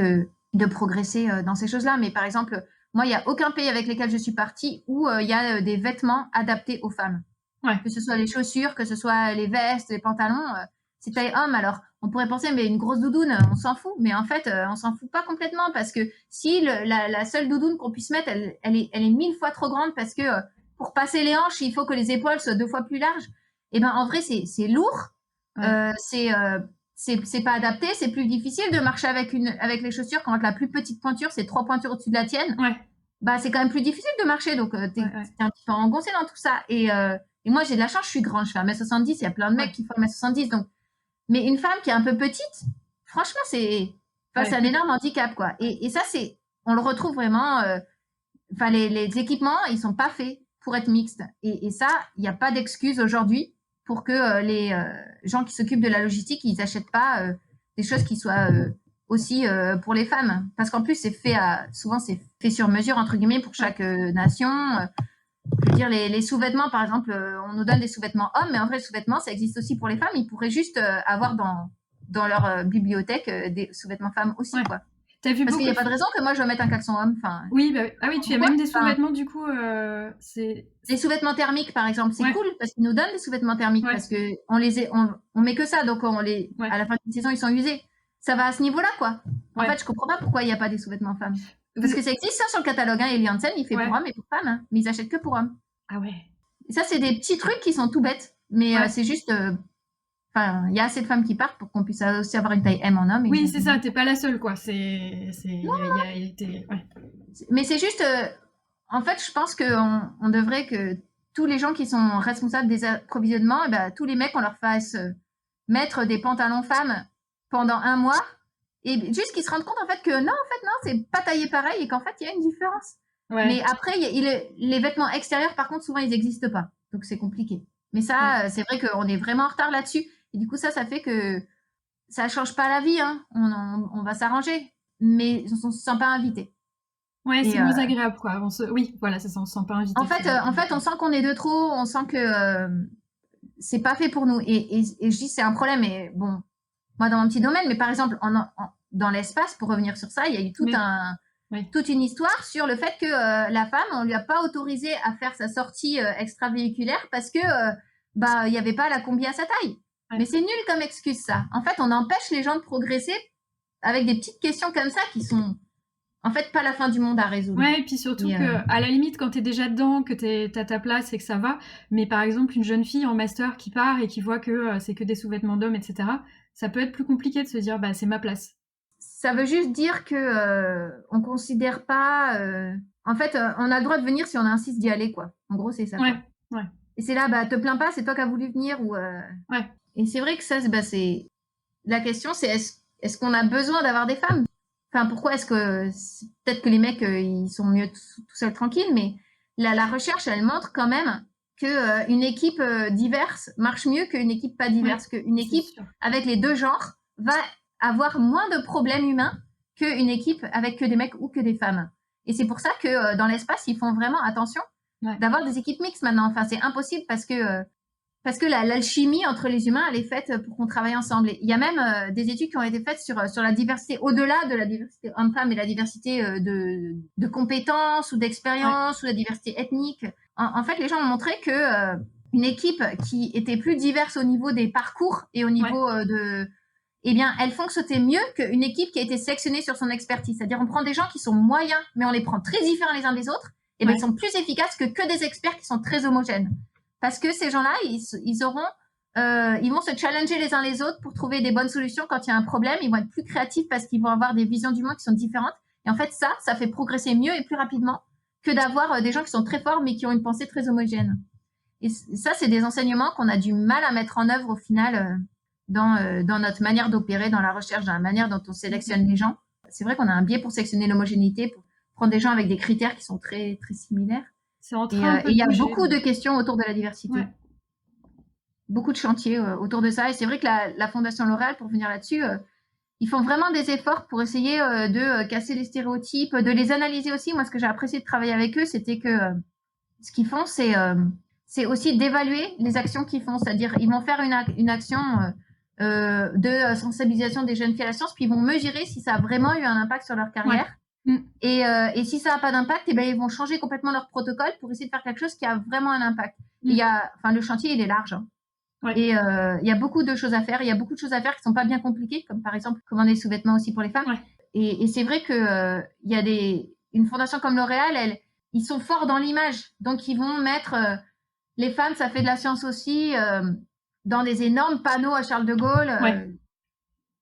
de progresser dans ces choses-là. Mais par exemple, moi, il n'y a aucun pays avec lesquels je suis partie où il y a des vêtements adaptés aux femmes. Ouais. Que ce soit les chaussures, que ce soit les vestes, les pantalons, c'est taille homme. Alors, on pourrait penser, mais une grosse doudoune, on s'en fout. Mais en fait, on s'en fout pas complètement parce que si la seule doudoune qu'on puisse mettre, elle est 1000 fois trop grande parce que pour passer les hanches, il faut que les épaules soient 2 fois plus larges. Et ben, en vrai, c'est lourd. Ouais. C'est pas adapté, c'est plus difficile de marcher avec les chaussures quand la plus petite pointure, c'est 3 pointures au-dessus de la tienne. Ouais. Bah, c'est quand même plus difficile de marcher. Donc, t'es un petit peu engoncé dans tout ça. Et moi, j'ai de la chance, je suis grande, je fais 1m70, il y a plein de mecs qui font 1m70. Donc, mais une femme qui est un peu petite, franchement, c'est un énorme handicap, quoi. Et ça, on le retrouve vraiment, les équipements, ils sont pas faits pour être mixtes. Et ça, il n'y a pas d'excuse aujourd'hui pour que les gens qui s'occupent de la logistique, ils achètent pas des choses qui soient aussi pour les femmes. Parce qu'en plus, souvent, c'est fait sur mesure, entre guillemets, pour chaque nation. Je veux dire, les sous-vêtements, par exemple, on nous donne des sous-vêtements hommes, mais en vrai, les sous-vêtements, ça existe aussi pour les femmes. Ils pourraient juste avoir dans leur bibliothèque des sous-vêtements femmes aussi, quoi. T'as vu parce qu'il n'y a pas de raison que moi, je mettre un caleçon homme. Oui, tu as même des sous-vêtements, du coup. Les sous-vêtements thermiques, par exemple, c'est cool parce qu'ils nous donnent des sous-vêtements thermiques parce qu'on met que ça, donc à la fin de saison, ils sont usés. Ça va à ce niveau-là, quoi. En fait, je comprends pas pourquoi il n'y a pas des sous-vêtements femmes. Parce que ça existe, ça, sur le catalogue. Eli Hansen, il fait pour hommes et pour femmes, hein, mais ils achètent que pour hommes. Ah ouais. Et ça, c'est des petits trucs qui sont tout bêtes, mais c'est juste. Il y a assez de femmes qui partent pour qu'on puisse aussi avoir une taille M en homme. Oui, c'est ça, t'es pas la seule, quoi. Mais c'est juste. En fait, je pense qu'on devrait que tous les gens qui sont responsables des approvisionnements, tous les mecs, on leur fasse mettre des pantalons femmes pendant 1 mois. Et juste qu'ils se rendent compte, en fait, que non, c'est pas taillé pareil et qu'en fait, il y a une différence. Ouais. Mais après, les vêtements extérieurs, par contre, souvent, ils n'existent pas. Donc, c'est compliqué. Mais ça, c'est vrai qu'on est vraiment en retard là-dessus. Et du coup, ça fait que ça change pas la vie. Hein. On va s'arranger. Mais on se sent pas invité. Ouais, c'est moins agréable, quoi. Oui, voilà, c'est ça, on se sent pas invité. En fait, on sent qu'on est de trop. On sent que c'est pas fait pour nous. Et je dis, c'est un problème. Et bon, moi, dans mon petit domaine, mais par exemple, dans l'espace, pour revenir sur ça, il y a eu toute une histoire sur le fait que la femme, on lui a pas autorisé à faire sa sortie extravéhiculaire parce que il y avait pas la combi à sa taille. Ouais. Mais c'est nul comme excuse, ça. En fait, on empêche les gens de progresser avec des petites questions comme ça qui sont en fait pas la fin du monde à résoudre. Ouais, et puis surtout que à la limite, quand t'es déjà dedans, que t'as ta place et que ça va, mais par exemple une jeune fille en master qui part et qui voit que c'est que des sous-vêtements d'hommes, etc., ça peut être plus compliqué de se dire c'est ma place. Ça veut juste dire que on considère pas. En fait, on a le droit de venir si on insiste d'y aller, quoi. En gros, c'est ça. Ouais. Et c'est là, te plains pas, c'est toi qui as voulu venir ou. Ouais. Et c'est vrai que ça, c'est la question, c'est est-ce qu'on a besoin d'avoir des femmes? Enfin, pourquoi est-ce que peut-être que les mecs ils sont mieux tout seuls tranquilles, mais la recherche, elle montre quand même que une équipe diverse marche mieux qu'une équipe pas diverse, qu'une équipe avec les deux genres va avoir moins de problèmes humains qu'une équipe avec que des mecs ou que des femmes. Et c'est pour ça que dans l'espace, ils font vraiment attention d'avoir des équipes mixtes maintenant. Enfin, c'est impossible parce que l'alchimie entre les humains, elle est faite pour qu'on travaille ensemble. Et il y a même des études qui ont été faites sur la diversité, au-delà de la diversité homme-femme et la diversité de compétences ou d'expériences ou la diversité ethnique. En fait, les gens ont montré que une équipe qui était plus diverse au niveau des parcours et au niveau elle fonctionnait mieux qu'une équipe qui a été sélectionnée sur son expertise. C'est-à-dire, on prend des gens qui sont moyens, mais on les prend très différents les uns des autres, et ils sont plus efficaces que des experts qui sont très homogènes. Parce que ces gens-là, ils vont se challenger les uns les autres pour trouver des bonnes solutions quand il y a un problème. Ils vont être plus créatifs parce qu'ils vont avoir des visions du monde qui sont différentes. Et en fait, ça fait progresser mieux et plus rapidement que d'avoir des gens qui sont très forts mais qui ont une pensée très homogène. Et ça, c'est des enseignements qu'on a du mal à mettre en œuvre au final dans notre manière d'opérer, dans la recherche, dans la manière dont on sélectionne les gens. C'est vrai qu'on a un biais pour sélectionner l'homogénéité, pour prendre des gens avec des critères qui sont très, très similaires. Et il y a beaucoup de questions autour de la diversité. Ouais. Beaucoup de chantiers autour de ça. Et c'est vrai que la Fondation L'Oréal, pour venir là-dessus, ils font vraiment des efforts pour essayer de casser les stéréotypes, de les analyser aussi. Moi, ce que j'ai apprécié de travailler avec eux, c'était que ce qu'ils font, c'est aussi d'évaluer les actions qu'ils font. C'est-à-dire, ils vont faire une action de sensibilisation des jeunes filles à la science, puis ils vont mesurer si ça a vraiment eu un impact sur leur carrière. Et si ça n'a pas d'impact, eh ben, ils vont changer complètement leur protocole pour essayer de faire quelque chose qui a vraiment un impact. Le chantier, il est large. Hein. Et il y a beaucoup de choses à faire. Il y a beaucoup de choses à faire qui sont pas bien compliquées, comme par exemple commander des sous-vêtements aussi pour les femmes. Et c'est vrai que il y a une fondation comme L'Oréal, ils sont forts dans l'image. Donc, ils vont mettre les femmes, ça fait de la science aussi, dans des énormes panneaux à Charles de Gaulle.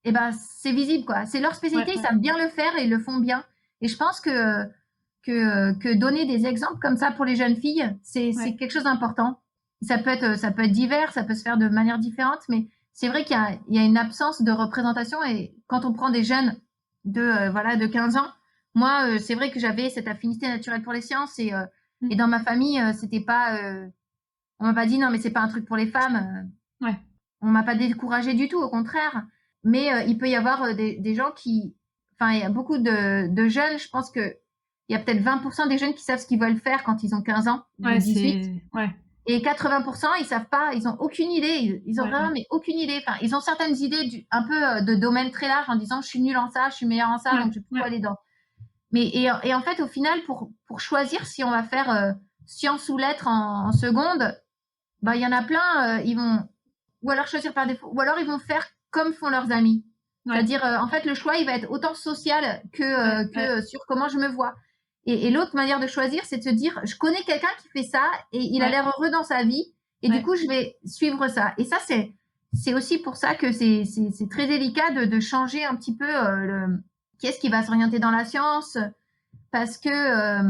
Et ben, c'est visible, quoi. C'est leur spécialité, ils savent bien le faire et ils le font bien. Et je pense que donner des exemples comme ça pour les jeunes filles, c'est quelque chose d'important. Ça peut être divers, ça peut se faire de manière différente, mais c'est vrai qu'il y a une absence de représentation. Et quand on prend des jeunes de 15 ans, moi, c'est vrai que j'avais cette affinité naturelle pour les sciences et dans ma famille, c'était pas, on m'a pas dit non, mais c'est pas un truc pour les femmes. On m'a pas découragée du tout, au contraire. Mais il peut y avoir des gens enfin, il y a beaucoup de jeunes, je pense que il y a peut-être 20% des jeunes qui savent ce qu'ils veulent faire quand ils ont 15 ans, 18. Et 80%, ils savent pas, ils ont aucune idée, ils ont vraiment mais aucune idée. Enfin, ils ont certaines idées un peu de domaine très large en disant je suis nulle en ça, je suis meilleure en ça, donc je vais plutôt aller dans. Mais et en fait, au final, pour choisir si on va faire sciences ou lettres en seconde, bah il y en a plein, ils vont ou alors choisir par défaut, ou alors ils vont faire comme font leurs amis. C'est-à-dire, en fait, le choix, il va être autant social que sur comment je me vois. Et l'autre manière de choisir, c'est de se dire, je connais quelqu'un qui fait ça et il a l'air heureux dans sa vie, et du coup, je vais suivre ça. Et ça, c'est aussi pour ça que c'est très délicat de changer un petit peu qui est-ce qui va s'orienter dans la science, parce que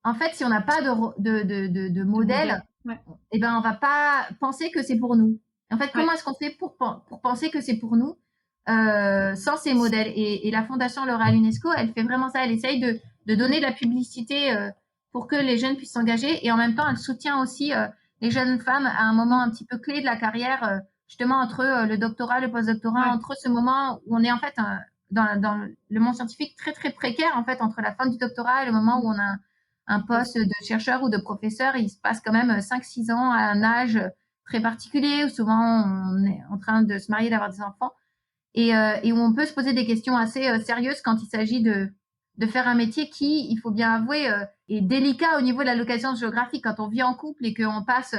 en fait, si on n'a pas de modèle, eh ben, on va pas penser que c'est pour nous. En fait, comment est-ce qu'on fait pour penser que c'est pour nous sans ces modèles et la Fondation L'Oréal UNESCO, elle fait vraiment ça. Elle essaye de donner de la publicité pour que les jeunes puissent s'engager et en même temps, elle soutient aussi les jeunes femmes à un moment un petit peu clé de la carrière, justement entre le doctorat, le postdoctorat, entre ce moment où on est en fait dans le monde scientifique très très précaire en fait entre la fin du doctorat et le moment où on a un poste de chercheur ou de professeur. Il se passe quand même 5-6 ans à un âge très particulier où souvent on est en train de se marier, d'avoir des enfants et où on peut se poser des questions assez sérieuses quand il s'agit de faire un métier qui, il faut bien avouer, est délicat au niveau de la localisation géographique. Quand on vit en couple et qu'on passe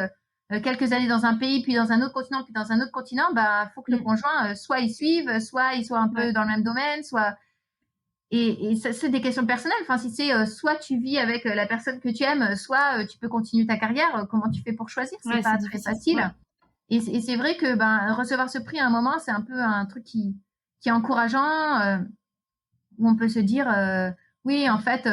quelques années dans un pays, puis dans un autre continent, puis dans un autre continent, bah, faut que le conjoint soit il suive, soit il soit un peu dans le même domaine, soit et ça, c'est des questions personnelles. Enfin, si c'est soit tu vis avec la personne que tu aimes, soit tu peux continuer ta carrière. Comment tu fais pour choisir? C'est pas très facile. Et c'est vrai que recevoir ce prix à un moment, c'est un peu un truc qui est encourageant, où on peut se dire oui, en fait,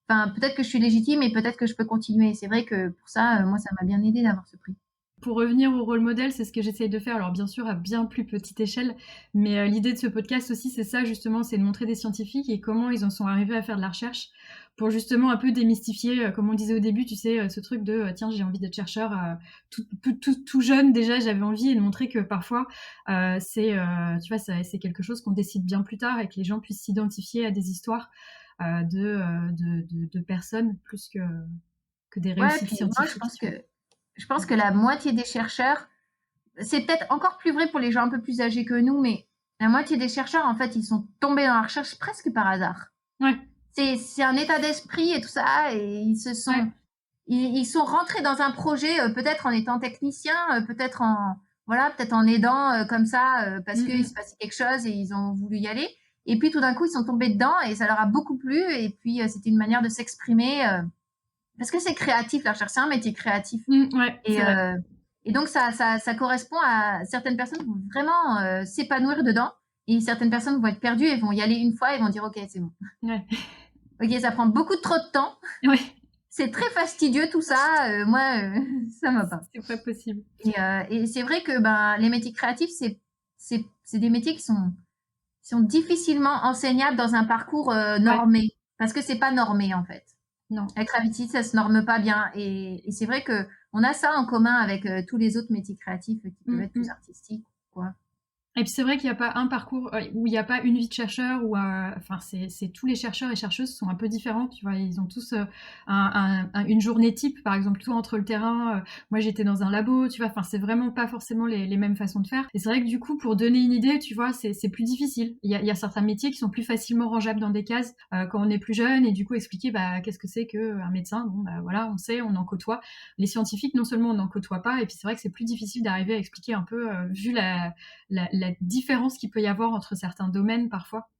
peut-être que je suis légitime et peut-être que je peux continuer. C'est vrai que pour ça, moi, ça m'a bien aidé d'avoir ce prix. Pour revenir au rôle modèle, c'est ce que j'essaye de faire, alors bien sûr à bien plus petite échelle, mais l'idée de ce podcast aussi, c'est ça justement, c'est de montrer des scientifiques et comment ils en sont arrivés à faire de la recherche, pour justement un peu démystifier, comme on disait au début, tu sais, ce truc de tiens, j'ai envie d'être chercheur tout jeune déjà, j'avais envie, et de montrer que parfois c'est quelque chose qu'on décide bien plus tard et que les gens puissent s'identifier à des histoires de personnes plus que des réussites scientifiques. Moi, je pense que la moitié des chercheurs, c'est peut-être encore plus vrai pour les gens un peu plus âgés que nous, mais la moitié des chercheurs, en fait, ils sont tombés dans la recherche presque par hasard. C'est un état d'esprit et tout ça, et ils sont rentrés dans un projet, peut-être en étant technicien, peut-être en aidant comme ça, parce qu'il se passait quelque chose et ils ont voulu y aller. Et puis tout d'un coup, ils sont tombés dedans et ça leur a beaucoup plu. Et puis c'était une manière de s'exprimer. Parce que c'est créatif, la recherche, c'est un métier créatif. Et donc, ça correspond à certaines personnes qui vont vraiment s'épanouir dedans. Et certaines personnes vont être perdues et vont y aller une fois et vont dire, OK, c'est bon. OK, ça prend beaucoup trop de temps. C'est très fastidieux tout ça. Moi, ça m'a pas. C'est pas possible. Et c'est vrai que les métiers créatifs, c'est des métiers qui sont difficilement enseignables dans un parcours normé. Parce que c'est pas normé, en fait. Non. La gravité, ça se norme pas bien. Et c'est vrai que on a ça en commun avec tous les autres métiers créatifs qui peuvent être plus artistiques, quoi. Et puis c'est vrai qu'il n'y a pas un parcours où il n'y a pas une vie de chercheur enfin c'est tous les chercheurs et chercheuses sont un peu différents, tu vois, ils ont tous une journée type, par exemple toi entre le terrain, moi j'étais dans un labo, tu vois, enfin c'est vraiment pas forcément les mêmes façons de faire. Et c'est vrai que du coup pour donner une idée, tu vois, c'est plus difficile. Il y a certains métiers qui sont plus facilement rangeables dans des cases quand on est plus jeune, et du coup expliquer qu'est-ce que c'est qu'un médecin, bon voilà, on sait, on en côtoie. Les scientifiques, non seulement on n'en côtoie pas, et puis c'est vrai que c'est plus difficile d'arriver à expliquer un peu vu la différence qu'il peut y avoir entre certains domaines parfois.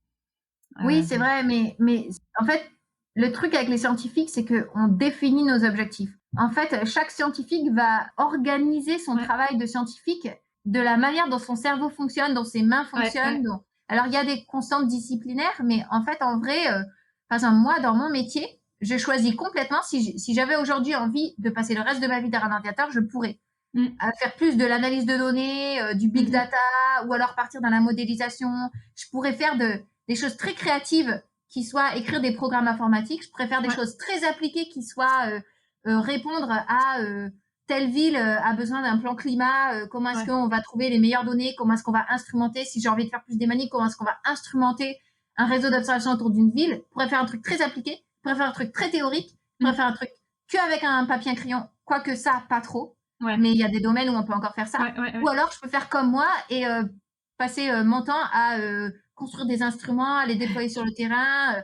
Oui, c'est vrai, mais en fait, le truc avec les scientifiques, c'est qu'on définit nos objectifs. En fait, chaque scientifique va organiser son travail de scientifique de la manière dont son cerveau fonctionne, dont ses mains fonctionnent. Alors, il y a des constantes disciplinaires, mais en fait, en vrai, par exemple, moi, dans mon métier, je choisis complètement, si j'avais aujourd'hui envie de passer le reste de ma vie derrière un ordinateur, je pourrais. À faire plus de l'analyse de données, du big data, ou alors partir dans la modélisation. Je pourrais faire des choses très créatives qui soient écrire des programmes informatiques. Je préfère des choses très appliquées qui soient répondre à telle ville a besoin d'un plan climat, comment est-ce qu'on va trouver les meilleures données, comment est-ce qu'on va instrumenter, si j'ai envie de faire plus des manies, comment est-ce qu'on va instrumenter un réseau d'observation autour d'une ville. Je pourrais faire un truc très appliqué, je pourrais faire un truc très théorique, je pourrais faire un truc qu'avec un papier et un crayon, quoique ça, pas trop. Mais il y a des domaines où on peut encore faire ça. Ou alors, je peux faire comme moi et passer mon temps à construire des instruments, à les déployer sur le terrain,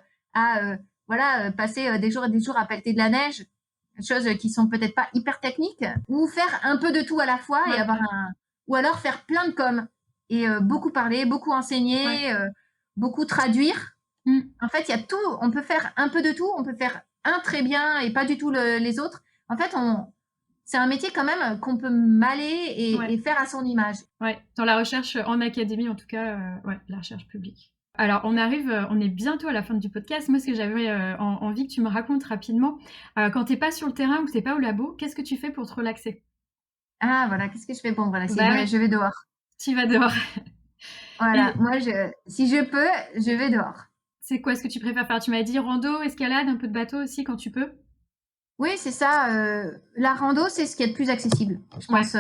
passer des jours et des jours à pelleter de la neige, choses qui sont peut-être pas hyper techniques, ou faire un peu de tout à la fois et avoir ou alors faire plein de com et beaucoup parler, beaucoup enseigner, beaucoup traduire. En fait, il y a tout. On peut faire un peu de tout. On peut faire un très bien et pas du tout les autres. En fait, c'est un métier quand même qu'on peut mêler et faire à son image. Ouais, dans la recherche en académie en tout cas, la recherche publique. Alors on est bientôt à la fin du podcast. Moi ce que j'avais envie que tu me racontes rapidement, quand t'es pas sur le terrain ou que t'es pas au labo, qu'est-ce que tu fais pour te relaxer? Ah voilà, qu'est-ce que je fais? Bon voilà, je vais dehors. Tu vas dehors. Voilà, moi si je peux, je vais dehors. C'est quoi ce que tu préfères faire? Tu m'as dit rando, escalade, un peu de bateau aussi quand tu peux? Oui, c'est ça. La rando, c'est ce qui est le plus accessible. Je pense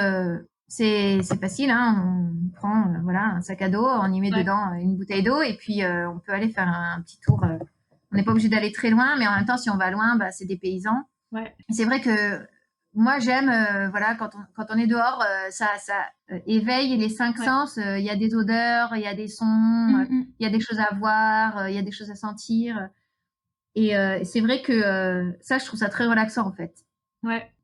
c'est facile. Hein, on prend un sac à dos, on y met dedans une bouteille d'eau et puis on peut aller faire un petit tour. On n'est pas obligé d'aller très loin, mais en même temps, si on va loin, c'est des paysans. C'est vrai que moi, j'aime quand on est dehors, ça éveille les cinq sens. Il y a des odeurs, il y a des sons, il y a des choses à voir, il y a des choses à sentir. Et c'est vrai que ça, je trouve ça très relaxant en fait.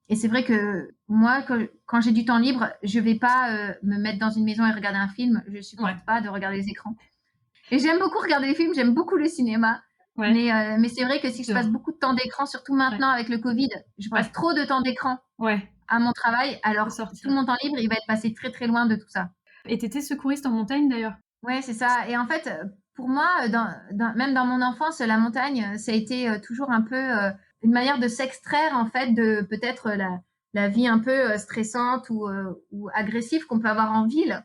Et c'est vrai que moi, quand j'ai du temps libre, je vais pas me mettre dans une maison et regarder un film. Je supporte pas de regarder les écrans. Et j'aime beaucoup regarder les films, j'aime beaucoup le cinéma. Mais c'est vrai que si je passe beaucoup de temps d'écran, surtout maintenant avec le Covid, je passe trop de temps d'écran à mon travail. Alors tout mon temps libre, il va être passé très très loin de tout ça. Et t'étais secouriste en montagne d'ailleurs? Ouais, c'est ça. Et en fait, pour moi, même dans mon enfance, la montagne, ça a été toujours un peu une manière de s'extraire en fait de peut-être la vie un peu stressante ou agressive qu'on peut avoir en ville.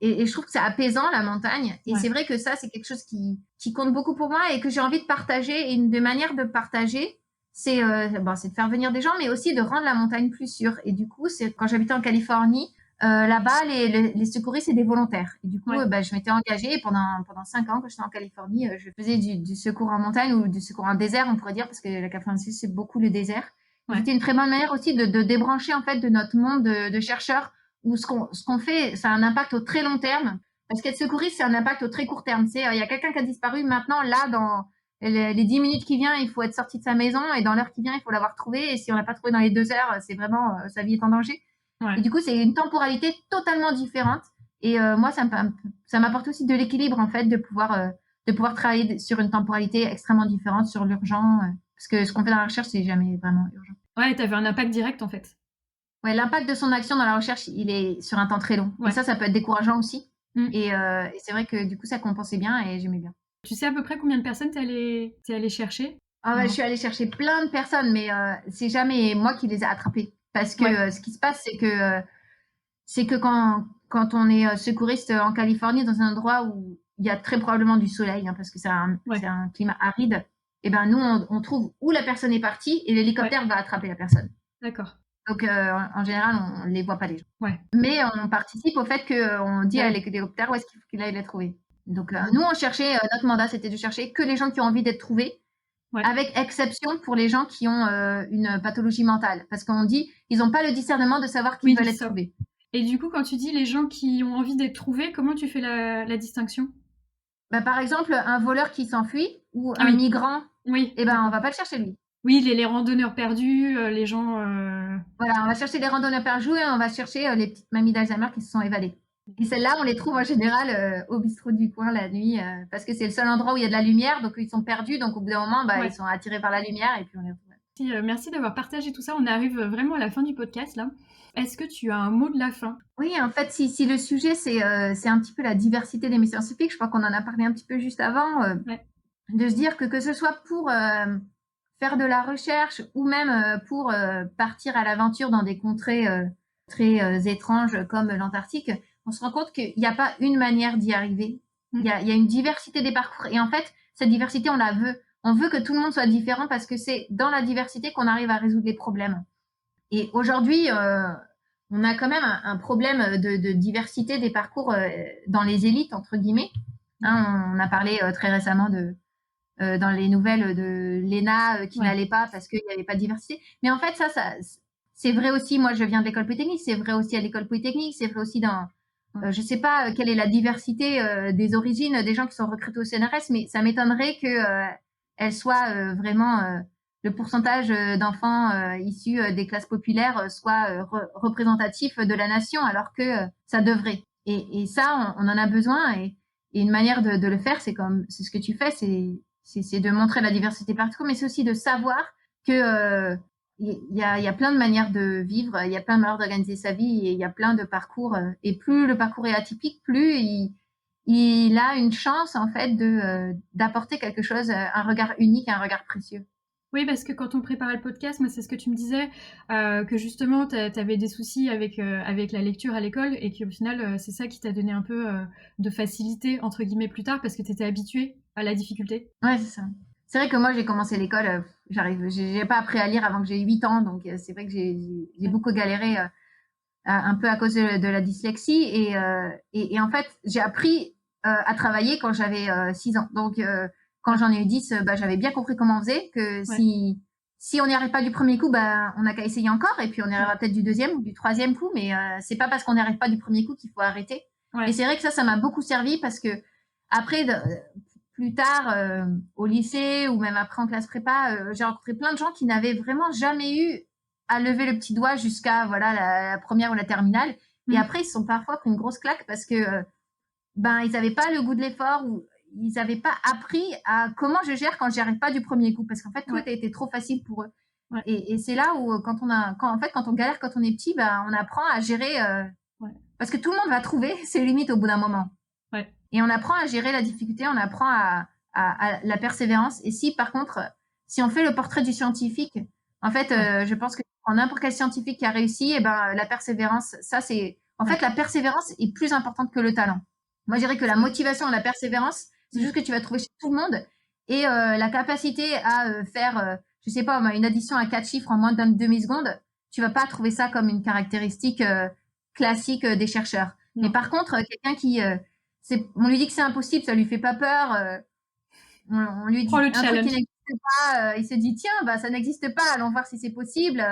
Et je trouve que c'est apaisant la montagne. Et c'est vrai que ça, c'est quelque chose qui compte beaucoup pour moi et que j'ai envie de partager. Et une des manières de partager, c'est de faire venir des gens, mais aussi de rendre la montagne plus sûre. Et du coup, c'est quand j'habitais en Californie. Là-bas, les secouristes, c'est des volontaires. Et du coup, je m'étais engagée pendant 5 ans, quand j'étais en Californie, je faisais du secours en montagne ou du secours en désert, on pourrait dire, parce que la Californie, c'est beaucoup le désert. C'était une très bonne manière aussi de débrancher en fait de notre monde de chercheurs où ce qu'on fait, ça a un impact au très long terme. Parce qu'être secouriste, c'est un impact au très court terme. Il y a quelqu'un qui a disparu maintenant, là, dans les 10 minutes qui viennent, il faut être sorti de sa maison et dans l'heure qui vient, il faut l'avoir trouvé. Et si on l'a pas trouvé dans les 2 heures, c'est vraiment, sa vie est en danger. Et du coup, c'est une temporalité totalement différente. Et moi, ça m'apporte aussi de l'équilibre, en fait, de pouvoir travailler sur une temporalité extrêmement différente, sur l'urgent. Parce que ce qu'on fait dans la recherche, c'est jamais vraiment urgent. Ouais, t'avais un impact direct, en fait. Ouais, l'impact de son action dans la recherche, il est sur un temps très long. Et ça peut être décourageant aussi. Et c'est vrai que du coup, ça compensait bien et j'aimais bien. Tu sais à peu près combien de personnes t'es allé chercher? Je suis allée chercher plein de personnes, mais c'est jamais moi qui les ai attrapées. Parce que ce qui se passe, c'est que quand on est secouriste en Californie, dans un endroit où il y a très probablement du soleil, parce que c'est un climat aride, et ben nous, on trouve où la personne est partie et l'hélicoptère va attraper la personne. D'accord. Donc, en général, on les voit pas les gens. Ouais. Mais on participe au fait qu'on dit à l'hélicoptère où est-ce qu'il faut qu'il aille les trouver. Donc, nous, on cherchait, notre mandat, c'était de chercher que les gens qui ont envie d'être trouvés, avec exception pour les gens qui ont une pathologie mentale. Parce qu'on dit, ils n'ont pas le discernement de savoir qu'ils veulent être trouvés. Et du coup, quand tu dis les gens qui ont envie d'être trouvés, comment tu fais la distinction? Bah, par exemple, un voleur qui s'enfuit ou un migrant, oui. Eh ben, on va pas le chercher lui. Oui, les randonneurs perdus, les gens... Voilà, on va chercher les randonneurs perdus et on va chercher les petites mamies d'Alzheimer qui se sont évadées. Et celles-là, on les trouve en général au bistrot du coin la nuit parce que c'est le seul endroit où il y a de la lumière, donc ils sont perdus, donc au bout d'un moment, ils sont attirés par la lumière et puis on les retrouve. Merci d'avoir partagé tout ça. On arrive vraiment à la fin du podcast là. Est-ce que tu as un mot de la fin? Oui, en fait, si le sujet c'est un petit peu la diversité des métiers scientifiques, je crois qu'on en a parlé un petit peu juste avant, de se dire que ce soit pour faire de la recherche ou même pour partir à l'aventure dans des contrées très étranges comme l'Antarctique, on se rend compte qu'il n'y a pas une manière d'y arriver. Il y a une diversité des parcours. Et en fait, cette diversité, on la veut. On veut que tout le monde soit différent parce que c'est dans la diversité qu'on arrive à résoudre les problèmes. Et aujourd'hui, on a quand même un problème de diversité des parcours dans les élites, entre guillemets. Hein, on a parlé très récemment dans les nouvelles de l'ENA qui n'allait pas parce qu'il n'y avait pas de diversité. Mais en fait, ça c'est vrai aussi. Moi, je viens de l'école polytechnique. C'est vrai aussi à l'école polytechnique. C'est vrai aussi dans... je ne sais pas quelle est la diversité des origines des gens qui sont recrutés au CNRS, mais ça m'étonnerait qu'elle soit vraiment... le pourcentage d'enfants issus des classes populaires soit représentatif de la nation, alors que ça devrait. Et ça, on en a besoin. Et une manière de le faire, c'est ce que tu fais, c'est de montrer la diversité partout, mais c'est aussi de savoir que il y a plein de manières de vivre, il y a plein de manières d'organiser sa vie, et il y a plein de parcours. Et plus le parcours est atypique, plus il a une chance en fait d'apporter quelque chose, un regard unique, un regard précieux. Oui, parce que quand on préparait le podcast, moi, c'est ce que tu me disais, que justement, tu avais des soucis avec la lecture à l'école et qu'au final, c'est ça qui t'a donné un peu de facilité, entre guillemets, plus tard, parce que tu étais habituée à la difficulté. Ouais, c'est ça. C'est vrai que moi, j'ai commencé l'école, j'ai pas appris à lire avant que j'ai 8 ans, donc c'est vrai que j'ai beaucoup galéré un peu à cause de la dyslexie. Et en fait, j'ai appris à travailler quand j'avais 6 ans. Donc, quand j'en ai eu 10, j'avais bien compris comment on faisait, que si on n'y arrive pas du premier coup, on n'a qu'à essayer encore, et puis on y arrivera peut-être du deuxième ou du troisième coup, mais c'est pas parce qu'on n'y arrive pas du premier coup qu'il faut arrêter. Et c'est vrai que ça m'a beaucoup servi parce que après, plus tard, au lycée ou même après en classe prépa, j'ai rencontré plein de gens qui n'avaient vraiment jamais eu à lever le petit doigt jusqu'à la première ou la terminale. Et après, ils se sont parfois pris une grosse claque parce que ils n'avaient pas le goût de l'effort ou ils n'avaient pas appris à comment je gère quand j'y arrive pas du premier coup. Parce qu'en fait, tout a été trop facile pour eux. Et c'est là où, quand on galère, quand on est petit, on apprend à gérer. Parce que tout le monde va trouver ses limites au bout d'un moment. Et on apprend à gérer la difficulté, on apprend à la persévérance. Et si, par contre, si on fait le portrait du scientifique, en fait, je pense que pour n'importe quel scientifique qui a réussi, la persévérance, ça c'est... En fait, la persévérance est plus importante que le talent. Moi, je dirais que la motivation et la persévérance, c'est juste que tu vas trouver chez tout le monde. Et la capacité à faire, je sais pas, une addition à 4 chiffres en moins d'une demi-seconde, tu vas pas trouver ça comme une caractéristique classique des chercheurs. Non. Mais par contre, quelqu'un qui... on lui dit que c'est impossible, ça lui fait pas peur. On lui dit un truc qui n'existe pas, il se dit tiens, ça n'existe pas, allons voir si c'est possible.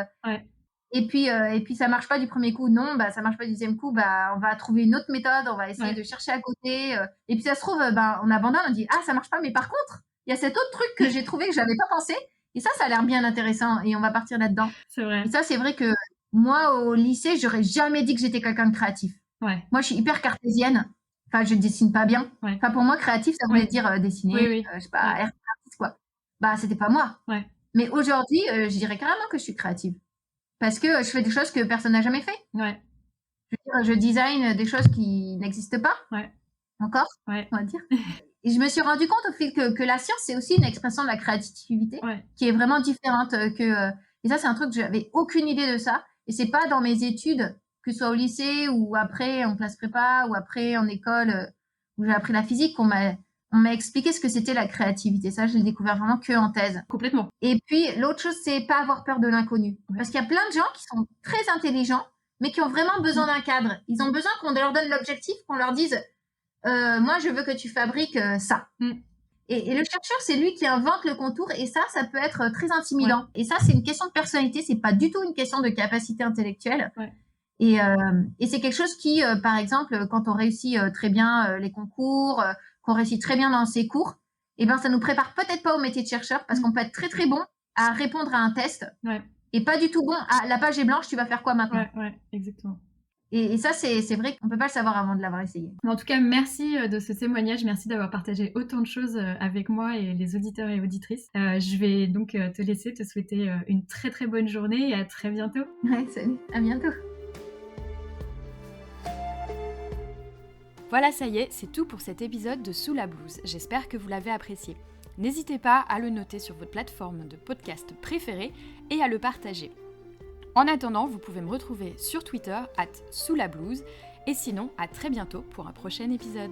Et puis ça marche pas du premier coup, non, ça marche pas du deuxième coup, on va trouver une autre méthode, on va essayer de chercher à côté. Et puis ça se trouve, on abandonne, on dit ah ça marche pas, mais par contre il y a cet autre truc que j'ai trouvé que j'avais pas pensé. Et ça a l'air bien intéressant et on va partir là-dedans. C'est vrai. Et ça c'est vrai que moi au lycée j'aurais jamais dit que j'étais quelqu'un de créatif. Moi je suis hyper cartésienne. Enfin, je dessine pas bien. Enfin, pour moi, créatif, ça voulait dire dessiner, je sais pas, artiste, quoi. C'était pas moi. Mais aujourd'hui, je dirais carrément que je suis créative. Parce que je fais des choses que personne n'a jamais fait. Je veux dire, je design des choses qui n'existent pas. Encore, on va dire. Et je me suis rendu compte au fil que la science, c'est aussi une expression de la créativité qui est vraiment différente et ça, c'est un truc que j'avais aucune idée de ça. Et c'est pas dans mes études, que ce soit au lycée ou après en classe prépa ou après en école où j'ai appris la physique, qu'on m'a on m'a expliqué ce que c'était la créativité. Ça, je l'ai découvert vraiment que en thèse. Complètement. Et puis, l'autre chose, c'est pas avoir peur de l'inconnu. Ouais. Parce qu'il y a plein de gens qui sont très intelligents, mais qui ont vraiment besoin d'un cadre. Ils ont besoin qu'on leur donne l'objectif, qu'on leur dise moi, je veux que tu fabriques ça. Et le chercheur, c'est lui qui invente le contour, et ça peut être très intimidant. Et ça, c'est une question de personnalité, c'est pas du tout une question de capacité intellectuelle. Et c'est quelque chose qui, par exemple, quand on réussit très bien les concours, qu'on réussit très bien dans ses cours, eh ben, ça nous prépare peut-être pas au métier de chercheur, parce qu'on peut être très très bon à répondre à un test, et pas du tout bon à la page est blanche, tu vas faire quoi maintenant? Ouais, exactement. Et ça, c'est vrai qu'on peut pas le savoir avant de l'avoir essayé. En tout cas, merci de ce témoignage, merci d'avoir partagé autant de choses avec moi et les auditeurs et auditrices. Je vais donc te laisser, te souhaiter une très très bonne journée et à très bientôt. Ouais, salut, à bientôt. Voilà, ça y est, c'est tout pour cet épisode de Sous la blouse. J'espère que vous l'avez apprécié. N'hésitez pas à le noter sur votre plateforme de podcast préférée et à le partager. En attendant, vous pouvez me retrouver sur Twitter @soulablouse et sinon à très bientôt pour un prochain épisode.